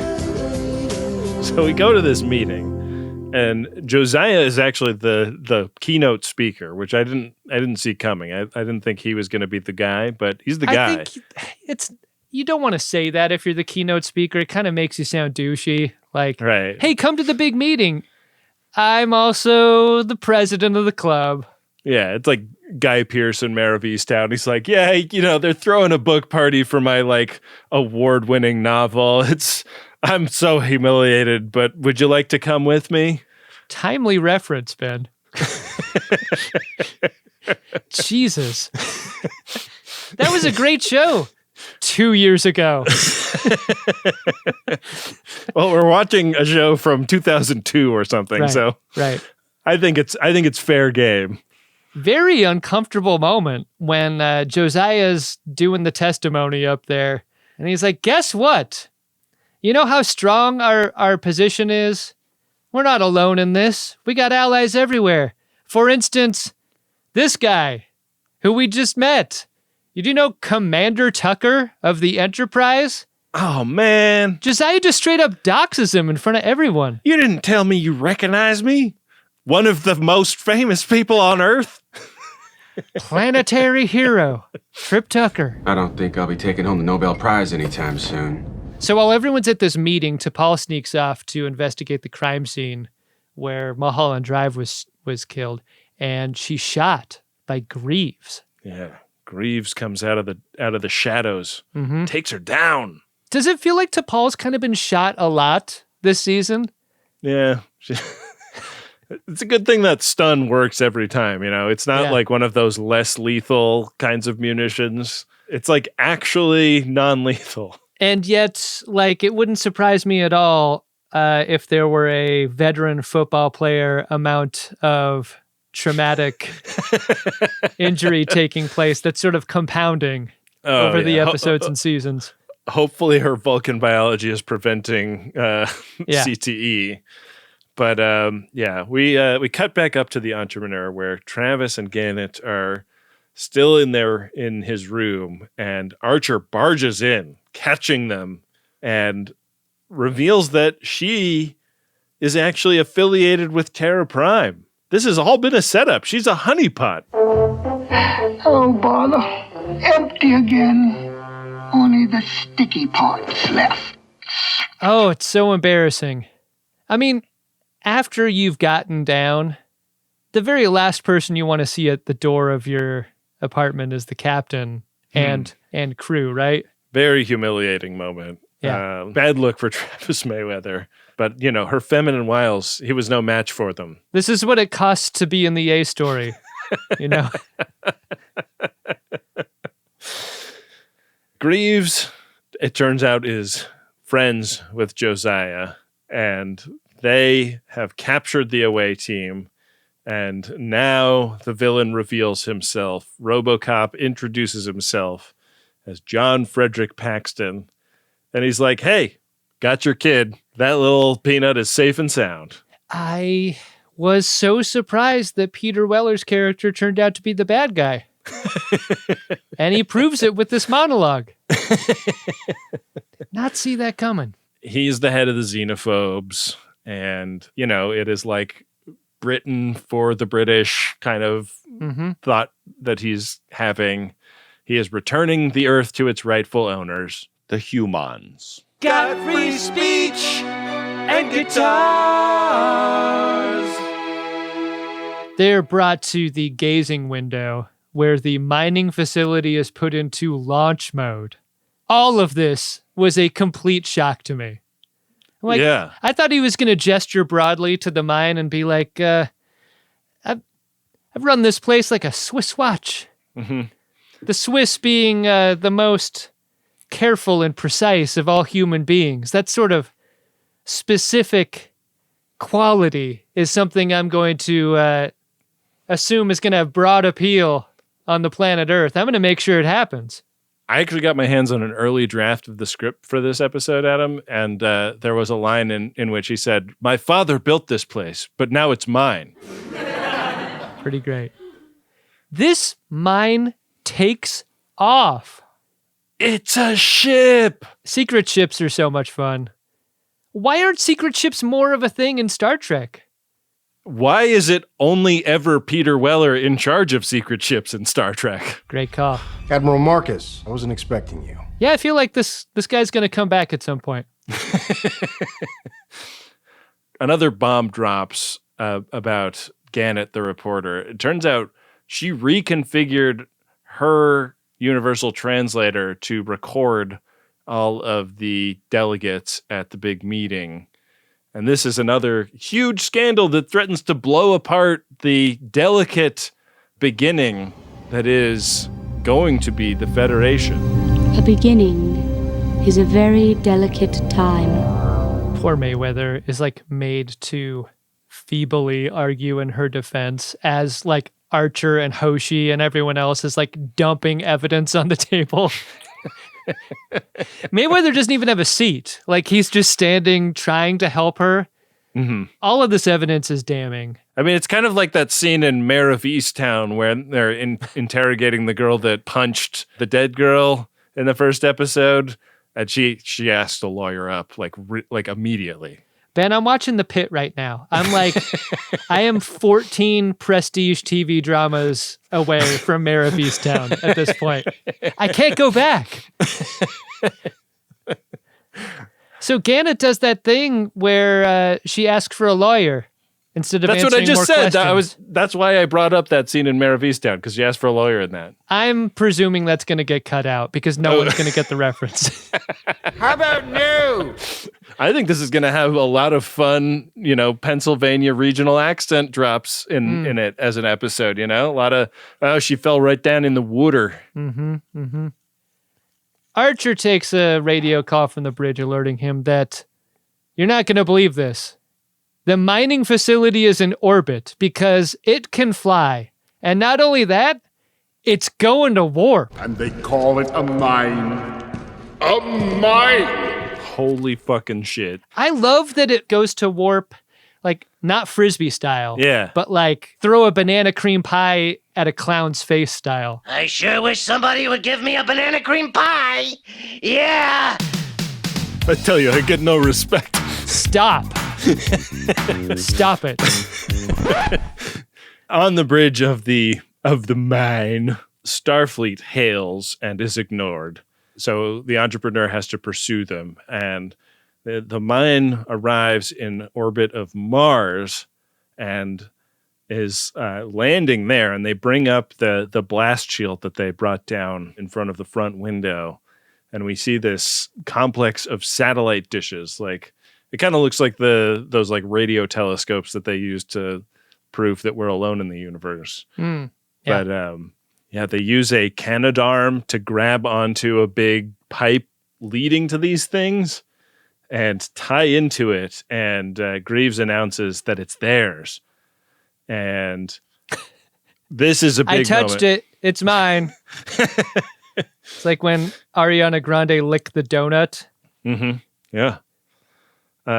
So we go to this meeting, and Josiah is actually the keynote speaker, which I didn't see coming. I didn't think he was going to be the guy, but he's the guy. I think you don't want to say that if you're the keynote speaker. It kind of makes you sound douchey. Like, right. Hey, come to the big meeting. I'm also the president of the club. Yeah, it's like Guy Pearson, Mayor of Easttown. He's like, yeah, you know, they're throwing a book party for my like award-winning novel. I'm so humiliated, but would you like to come with me? Timely reference, Ben. Jesus. That was a great show 2 years ago. Well, we're watching a show from 2002 or something, right, so right. I think it's fair game. Very uncomfortable moment when Josiah's doing the testimony up there, and he's like, guess what? You know how strong our position is? We're not alone in this. We got allies everywhere. For instance, this guy, who we just met. You do know Commander Tucker of the Enterprise? Oh, man. Josiah just straight up doxes him in front of everyone. You didn't tell me you recognize me? One of the most famous people on Earth? Planetary hero, Trip Tucker. I don't think I'll be taking home the Nobel Prize anytime soon. So while everyone's at this meeting, T'Pol sneaks off to investigate the crime scene where Mulholland Drive was killed, and she's shot by Greaves. Yeah, Greaves comes out of the shadows, Mm-hmm. takes her down. Does it feel like T'Pol's kind of been shot a lot this season? Yeah. It's a good thing that stun works every time, you know? It's not like one of those less lethal kinds of munitions. It's like actually non-lethal. And yet, like, it wouldn't surprise me at all if there were a veteran football player amount of traumatic injury taking place that's sort of compounding over the episodes and seasons. Hopefully her Vulcan biology is preventing CTE. But we cut back up to the Entrepreneur where Travis and Gannett are still in his room, and Archer barges in, catching them, and reveals that she is actually affiliated with Terra Prime. This has all been a setup. She's a honeypot. Oh, bother. Empty again. Only the sticky parts left. Oh, it's so embarrassing. I mean, after you've gotten down, the very last person you want to see at the door of your apartment is the captain and crew, right? Very humiliating moment. Yeah. Bad look for Travis Mayweather. But, you know, her feminine wiles, he was no match for them. This is what it costs to be in the A story, you know? Greaves, it turns out, is friends with Josiah, and they have captured the away team, and now the villain reveals himself. RoboCop introduces himself as John Frederick Paxton, and he's like, hey, got your kid. That little peanut is safe and sound. I was so surprised that Peter Weller's character turned out to be the bad guy. And he proves it with this monologue. Did not see that coming. He's the head of the xenophobes, and, you know, it is like Britain for the British kind of thought that he's having. He is returning the Earth to its rightful owners, the humans. Got free speech and guitars. They're brought to the gazing window where the mining facility is put into launch mode. All of this was a complete shock to me. Like, I thought he was going to gesture broadly to the mine and be like, I've run this place like a Swiss watch. Mm-hmm. The Swiss being the most careful and precise of all human beings. That sort of specific quality is something I'm going to assume is going to have broad appeal on the planet Earth. I'm going to make sure it happens. I actually got my hands on an early draft of the script for this episode, Adam, and there was a line in which he said, "My father built this place, but now it's mine." Pretty great. This mine takes off. It's a ship. Secret ships are so much fun. Why aren't secret ships more of a thing in Star Trek? Why is it only ever Peter Weller in charge of secret ships in Star Trek? Great call. Admiral Marcus, I wasn't expecting you. Yeah, I feel like this guy's going to come back at some point. Another bomb drops about Gannett, the reporter. It turns out she reconfigured her universal translator to record all of the delegates at the big meeting. And this is another huge scandal that threatens to blow apart the delicate beginning that is going to be the Federation. A beginning is a very delicate time. Poor Mayweather is like made to feebly argue in her defense as like Archer and Hoshi and everyone else is like dumping evidence on the table. Mayweather doesn't even have a seat. Like he's just standing trying to help her. Mm-hmm. All of this evidence is damning. I mean, it's kind of like that scene in Mayor of Easttown where they're interrogating the girl that punched the dead girl in the first episode, and she asked the lawyer up like immediately. Ben, I'm watching The Pit right now. I'm like, I am 14 prestige TV dramas away from Mayor of Easttown at this point. I can't go back. So Gannett does that thing where she asks for a lawyer instead of answering more questions. That's what I just said. That's why I brought up that scene in Mayor of Easttown, because she asked for a lawyer in that. I'm presuming that's going to get cut out because no one's going to get the reference. How about no? I think this is going to have a lot of fun, Pennsylvania regional accent drops in it as an episode, A lot of, she fell right down in the water. Mm-hmm, mm-hmm. Archer takes a radio call from the bridge alerting him that you're not going to believe this. The mining facility is in orbit because it can fly. And not only that, it's going to warp. And they call it a mine. A mine! Holy fucking shit. I love that it goes to warp, like, not Frisbee style. Yeah. But, like, throw a banana cream pie at a clown's face style. I sure wish somebody would give me a banana cream pie. Yeah! I tell you, I get no respect. Stop. Stop it. On the bridge of the mine, Starfleet hails and is ignored. So the entrepreneur has to pursue them, and the mine arrives in orbit of Mars and is landing there, and they bring up the blast shield that they brought down in front of the front window, and we see this complex of satellite dishes. Like, it kind of looks like those like radio telescopes that they use to prove that we're alone in the universe. Yeah. But they use a Canadarm to grab onto a big pipe leading to these things and tie into it. And Greaves announces that it's theirs. And this is a big I touched moment. it. It's mine. It's like when Ariana Grande licked the donut. Mm-hmm. Yeah.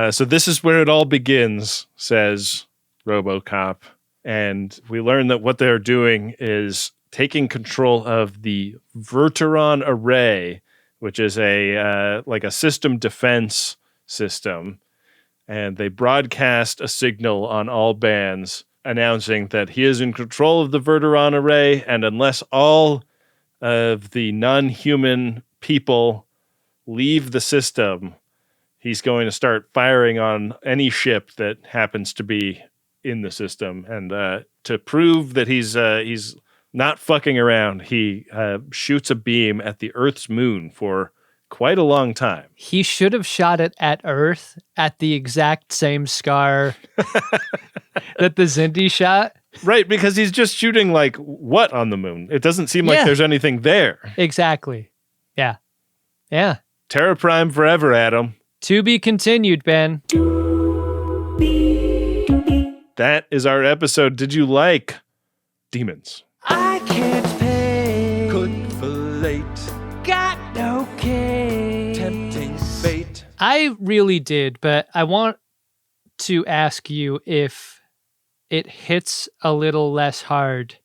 So this is where it all begins, says RoboCop. And we learn that what they're doing is taking control of the Verteron array, which is a system defense system. And they broadcast a signal on all bands announcing that he is in control of the Verteron array, and unless all of the non-human people leave the system, he's going to start firing on any ship that happens to be in the system. And to prove that he's not fucking around, he shoots a beam at the Earth's moon for quite a long time. He should have shot it at Earth at the exact same scar that the Xindi shot. Right, because he's just shooting like what on the moon? It doesn't seem like there's anything there. Exactly. Yeah. Yeah. Terra Prime forever, Adam. To be continued, Ben. That is our episode. Did you like Demons? I can't pay. Good for late. Got I really did, but I want to ask you if it hits a little less hard.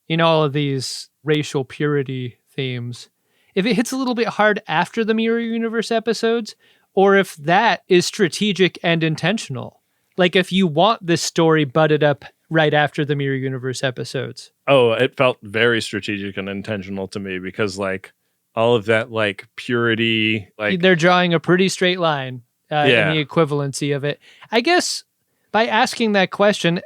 You know, all of these racial purity themes. If it hits a little bit hard after the Mirror Universe episodes, or if that is strategic and intentional. Like if you want this story butted up right after the Mirror Universe episodes. Oh, it felt very strategic and intentional to me because like all of that like purity, like they're drawing a pretty straight line in the equivalency of it. I guess by asking that question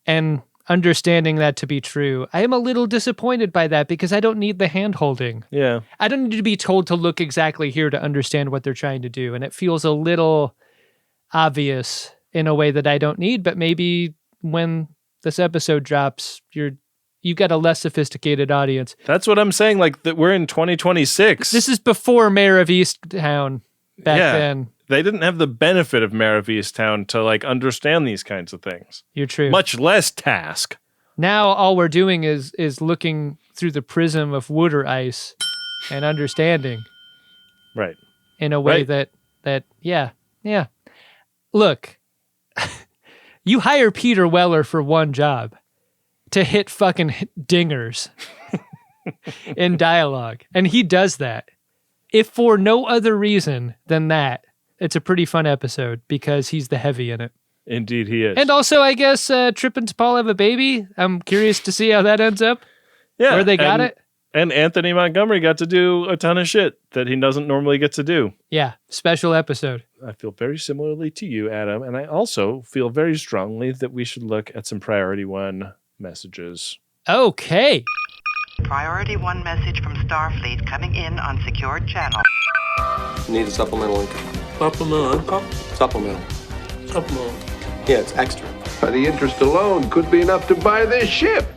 and understanding that to be true, I am a little disappointed by that because I don't need the hand-holding. Yeah. I don't need to be told to look exactly here to understand what they're trying to do. And it feels a little obvious in a way that I don't need, but maybe when this episode drops, you got a less sophisticated audience. That's what I'm saying. Like that we're in 2026. This is before Mayor of Easttown back then. They didn't have the benefit of Mayor of Easttown to like understand these kinds of things. You're true. Much less Task. Now all we're doing is looking through the prism of wood or ice and understanding. Right. In a way that yeah. Look, you hire Peter Weller for one job, to hit fucking dingers in dialogue. And he does that. If for no other reason than that, it's a pretty fun episode because he's the heavy in it. Indeed he is. And also, I guess, Trip and T'Pol have a baby. I'm curious to see how that ends up. Yeah. Where they got it. And Anthony Montgomery got to do a ton of shit that he doesn't normally get to do. Yeah. Special episode. I feel very similarly to you, Adam. And I also feel very strongly that we should look at some Priority 1 messages. Okay. Priority 1 message from Starfleet coming in on secured channel. Need a supplemental income. Supplemental income? Supplemental. Supplemental. Yeah, it's extra. The interest alone could be enough to buy this ship.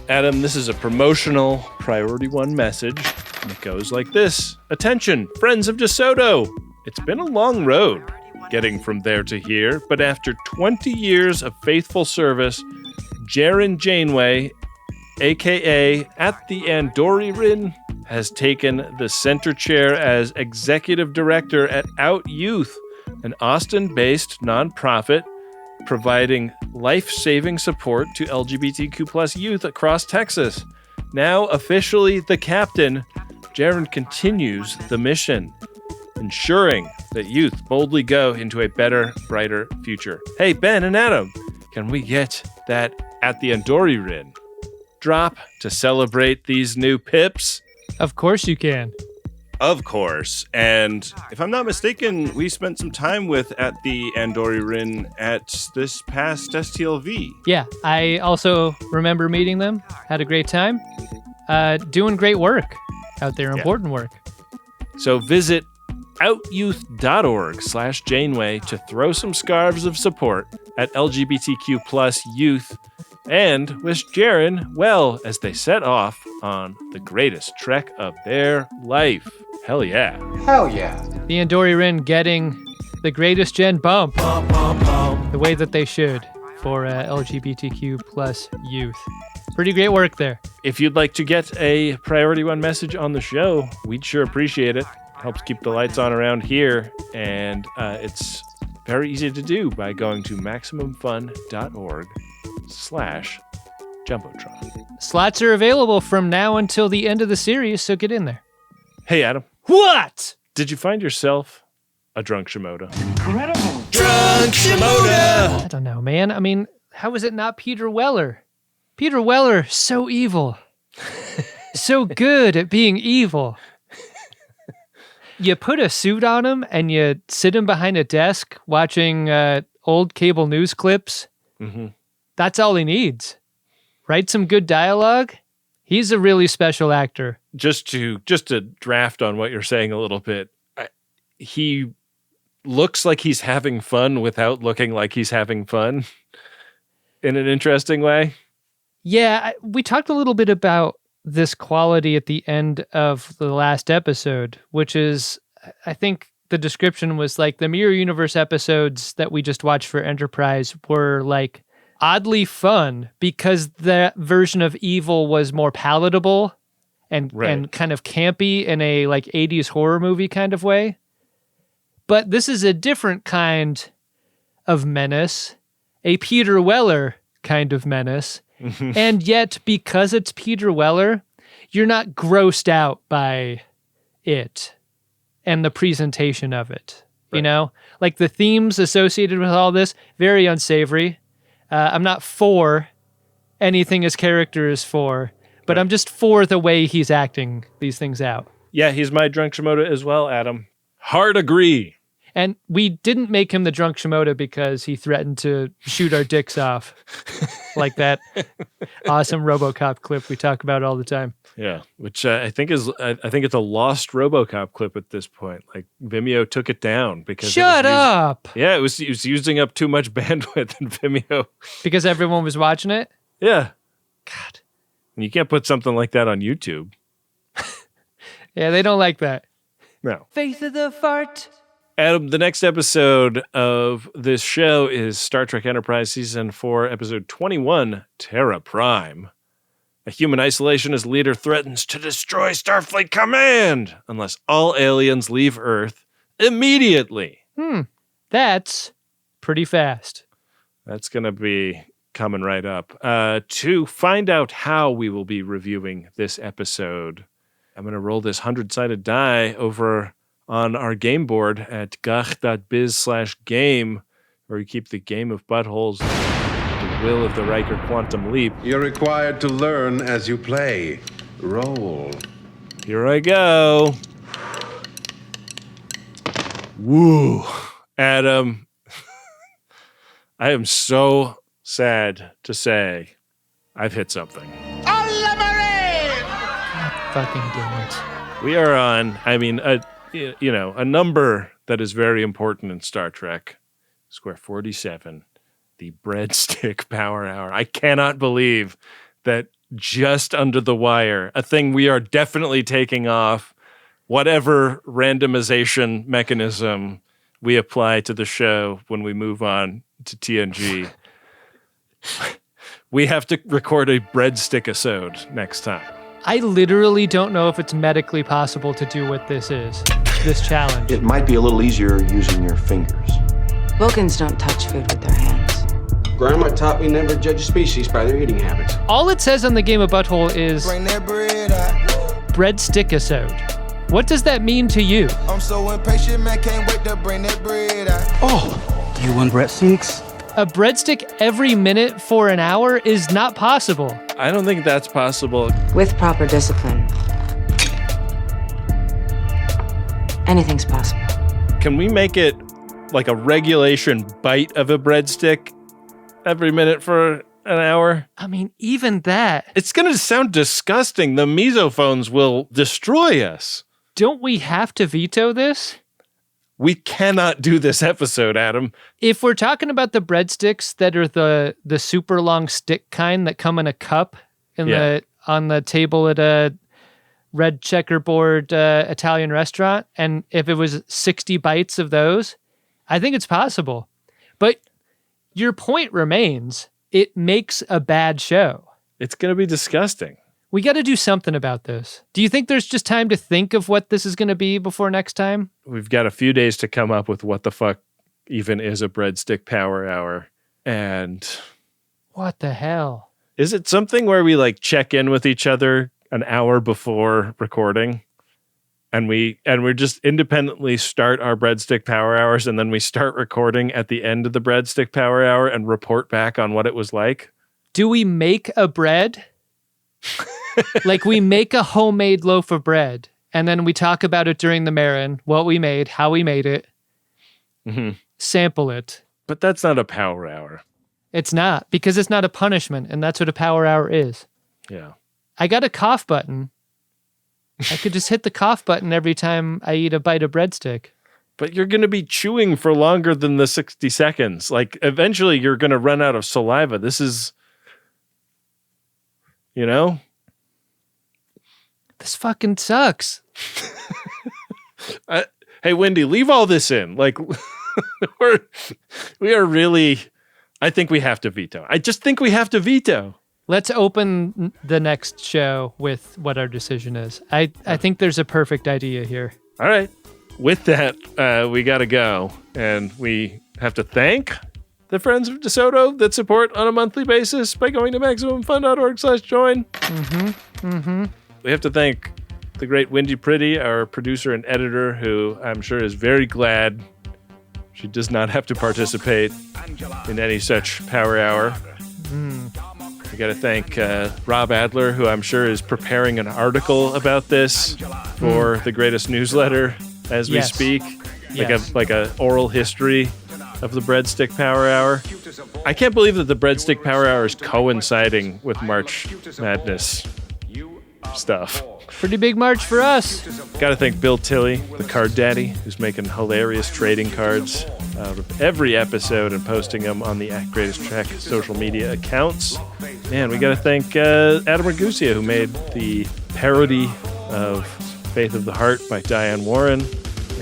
Adam, this is a promotional Priority 1 message. And it goes like this. Attention, friends of DeSoto. It's been a long road getting from there to here, but after 20 years of faithful service, Jaren Janeway, a.k.a. at the Andorian, has taken the center chair as executive director at Out Youth, an Austin-based nonprofit providing life-saving support to LGBTQ plus youth across Texas. Now officially the captain, Jaren continues the mission, ensuring that youth boldly go into a better, brighter future. Hey, Ben and Adam, can we get that at the Andorian drop to celebrate these new pips? Of course you can. Of course. And if I'm not mistaken, we spent some time with at the Andorian at this past STLV. Yeah, I also remember meeting them. Had a great time. Doing great work out there, important work. So visit outyouth.org/Janeway to throw some scarves of support at LGBTQ plus youth and wish Jaren well as they set off on the greatest trek of their life. Hell yeah. Hell yeah. The Andorian getting the greatest gen bump the way that they should for LGBTQ plus youth. Pretty great work there. If you'd like to get a Priority 1 message on the show, we'd sure appreciate it. Helps keep the lights on around here, and it's very easy to do by going to MaximumFun.org/Jumbotron. Slots are available from now until the end of the series, so get in there. Hey, Adam. What? Did you find yourself a drunk Shimoda? Incredible. Drunk Shimoda! I don't know, man. I mean, how is it not Peter Weller? Peter Weller, so evil. So good at being evil. You put a suit on him and you sit him behind a desk watching old cable news clips. Mm-hmm. That's all he needs. Write some good dialogue. He's a really special actor. Just to draft on what you're saying a little bit, he looks like he's having fun without looking like he's having fun in an interesting way. Yeah, we talked a little bit about this quality at the end of the last episode, which is, I think the description was like the Mirror Universe episodes that we just watched for Enterprise were like oddly fun because that version of evil was more palatable and kind of campy in a like 80s horror movie kind of way. But this is a different kind of menace, a Peter Weller kind of menace. And yet, because it's Peter Weller, you're not grossed out by it and the presentation of it. Right. You know, like the themes associated with all this, very unsavory. I'm not for anything his character is for, but I'm just for the way he's acting these things out. Yeah, he's my drunk Shimoda as well, Adam. Hard agree. And we didn't make him the drunk Shimoda because he threatened to shoot our dicks off like that awesome RoboCop clip we talk about all the time. Yeah, which I think it's a lost RoboCop clip at this point. Like Vimeo took it down because Shut up. Yeah, it was using up too much bandwidth in Vimeo because everyone was watching it. Yeah. God. And you can't put something like that on YouTube. Yeah, they don't like that. No. Face of the fart. Adam, the next episode of this show is Star Trek Enterprise Season 4, Episode 21, Terra Prime. A human isolationist leader threatens to destroy Starfleet Command unless all aliens leave Earth immediately. That's pretty fast. That's going to be coming right up. To find out how we will be reviewing this episode, I'm going to roll this 100-sided die over on our game board at gach.biz/game, where we keep the game of buttholes, the will of the Riker quantum leap. You're required to learn as you play. Roll. Here I go. Woo. Adam, I am so sad to say I've hit something. Fucking damn it. We are on, a number that is very important in Star Trek. Square 47, the breadstick power hour. I cannot believe that just under the wire, a thing we are definitely taking off, whatever randomization mechanism we apply to the show when we move on to TNG. We have to record a breadstick-isode next time. I literally don't know if it's medically possible to do what this is, this challenge. It might be a little easier using your fingers. Vulcans don't touch food with their hands. Grandma taught me never to judge a species by their eating habits. All it says on the game of butthole is breadstick-isode. What does that mean to you? I'm so impatient, man, can't wait to bring that bread out. Oh, do you want breadsticks? A breadstick every minute for an hour is not possible. I don't think that's possible. With proper discipline, anything's possible. Can we make it like a regulation bite of a breadstick every minute for an hour? I mean, even that. It's going to sound disgusting. The mesophones will destroy us. Don't we have to veto this? We cannot do this episode, Adam. If we're talking about the breadsticks that are the super long stick kind that come in a cup on the table at a red checkerboard Italian restaurant, and if it was 60 bites of those, I think it's possible. But your point remains, it makes a bad show. It's going to be disgusting. We got to do something about this. Do you think there's just time to think of what this is going to be before next time? We've got a few days to come up with what the fuck even is a breadstick power hour. And what the hell? Is it something where we like check in with each other an hour before recording? And we're just independently start our breadstick power hours, and then we start recording at the end of the breadstick power hour and report back on what it was like? Do we make a bread? Like we make a homemade loaf of bread, and then we talk about it during the Marin, what we made, how we made it, sample it. But that's not a power hour. It's not, because it's not a punishment, and that's what a power hour is. Yeah. I got a cough button. I could just hit the cough button every time I eat a bite of breadstick. But you're going to be chewing for longer than the 60 seconds. Like, eventually you're going to run out of saliva. This is, This fucking sucks. Hey, Wendy, leave all this in. Like, we are really, I think we have to veto. I just think we have to veto. Let's open the next show with what our decision is. I think there's a perfect idea here. All right. with that, we got to go. And we have to thank the Friends of DeSoto that support on a monthly basis by going to MaximumFun.org/join. We have to thank the great Wendy Pretty, our producer and editor, who I'm sure is very glad she does not have to participate in any such power hour. We got to thank Rob Adler, who I'm sure is preparing an article about this for the Greatest Newsletter as we speak, like a oral history of the Breadstick Power Hour. I can't believe that the Breadstick Power Hour is coinciding with March Madness stuff. Pretty big March for us. Got to thank Bill Tilley, the card daddy, who's making hilarious trading cards out of every episode and posting them on the @GreatestTrek social media accounts. Man, we got to thank Adam Ragusia, who made the parody of Faith of the Heart by Diane Warren,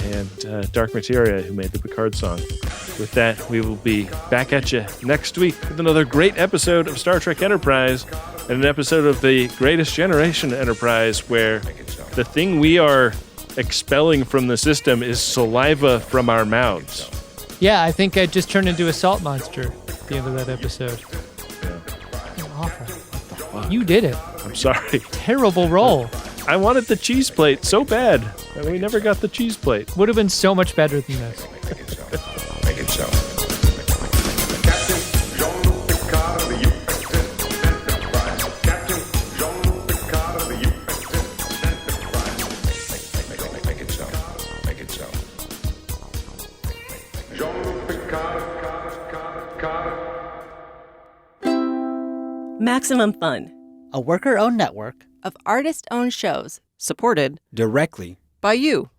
and Dark Materia, who made the Picard song. With that, we will be back at you next week with another great episode of Star Trek Enterprise and an episode of the Greatest Generation Enterprise, where the thing we are expelling from the system is saliva from our mouths. Yeah, I think I just turned into a salt monster at the end of that episode. Awful. You did it. I'm sorry. Terrible roll. I wanted the cheese plate so bad, and we never got the cheese plate. Would have been so much better than this. Make it so. Maximum Fun, a worker-owned network of artist-owned shows supported directly by you.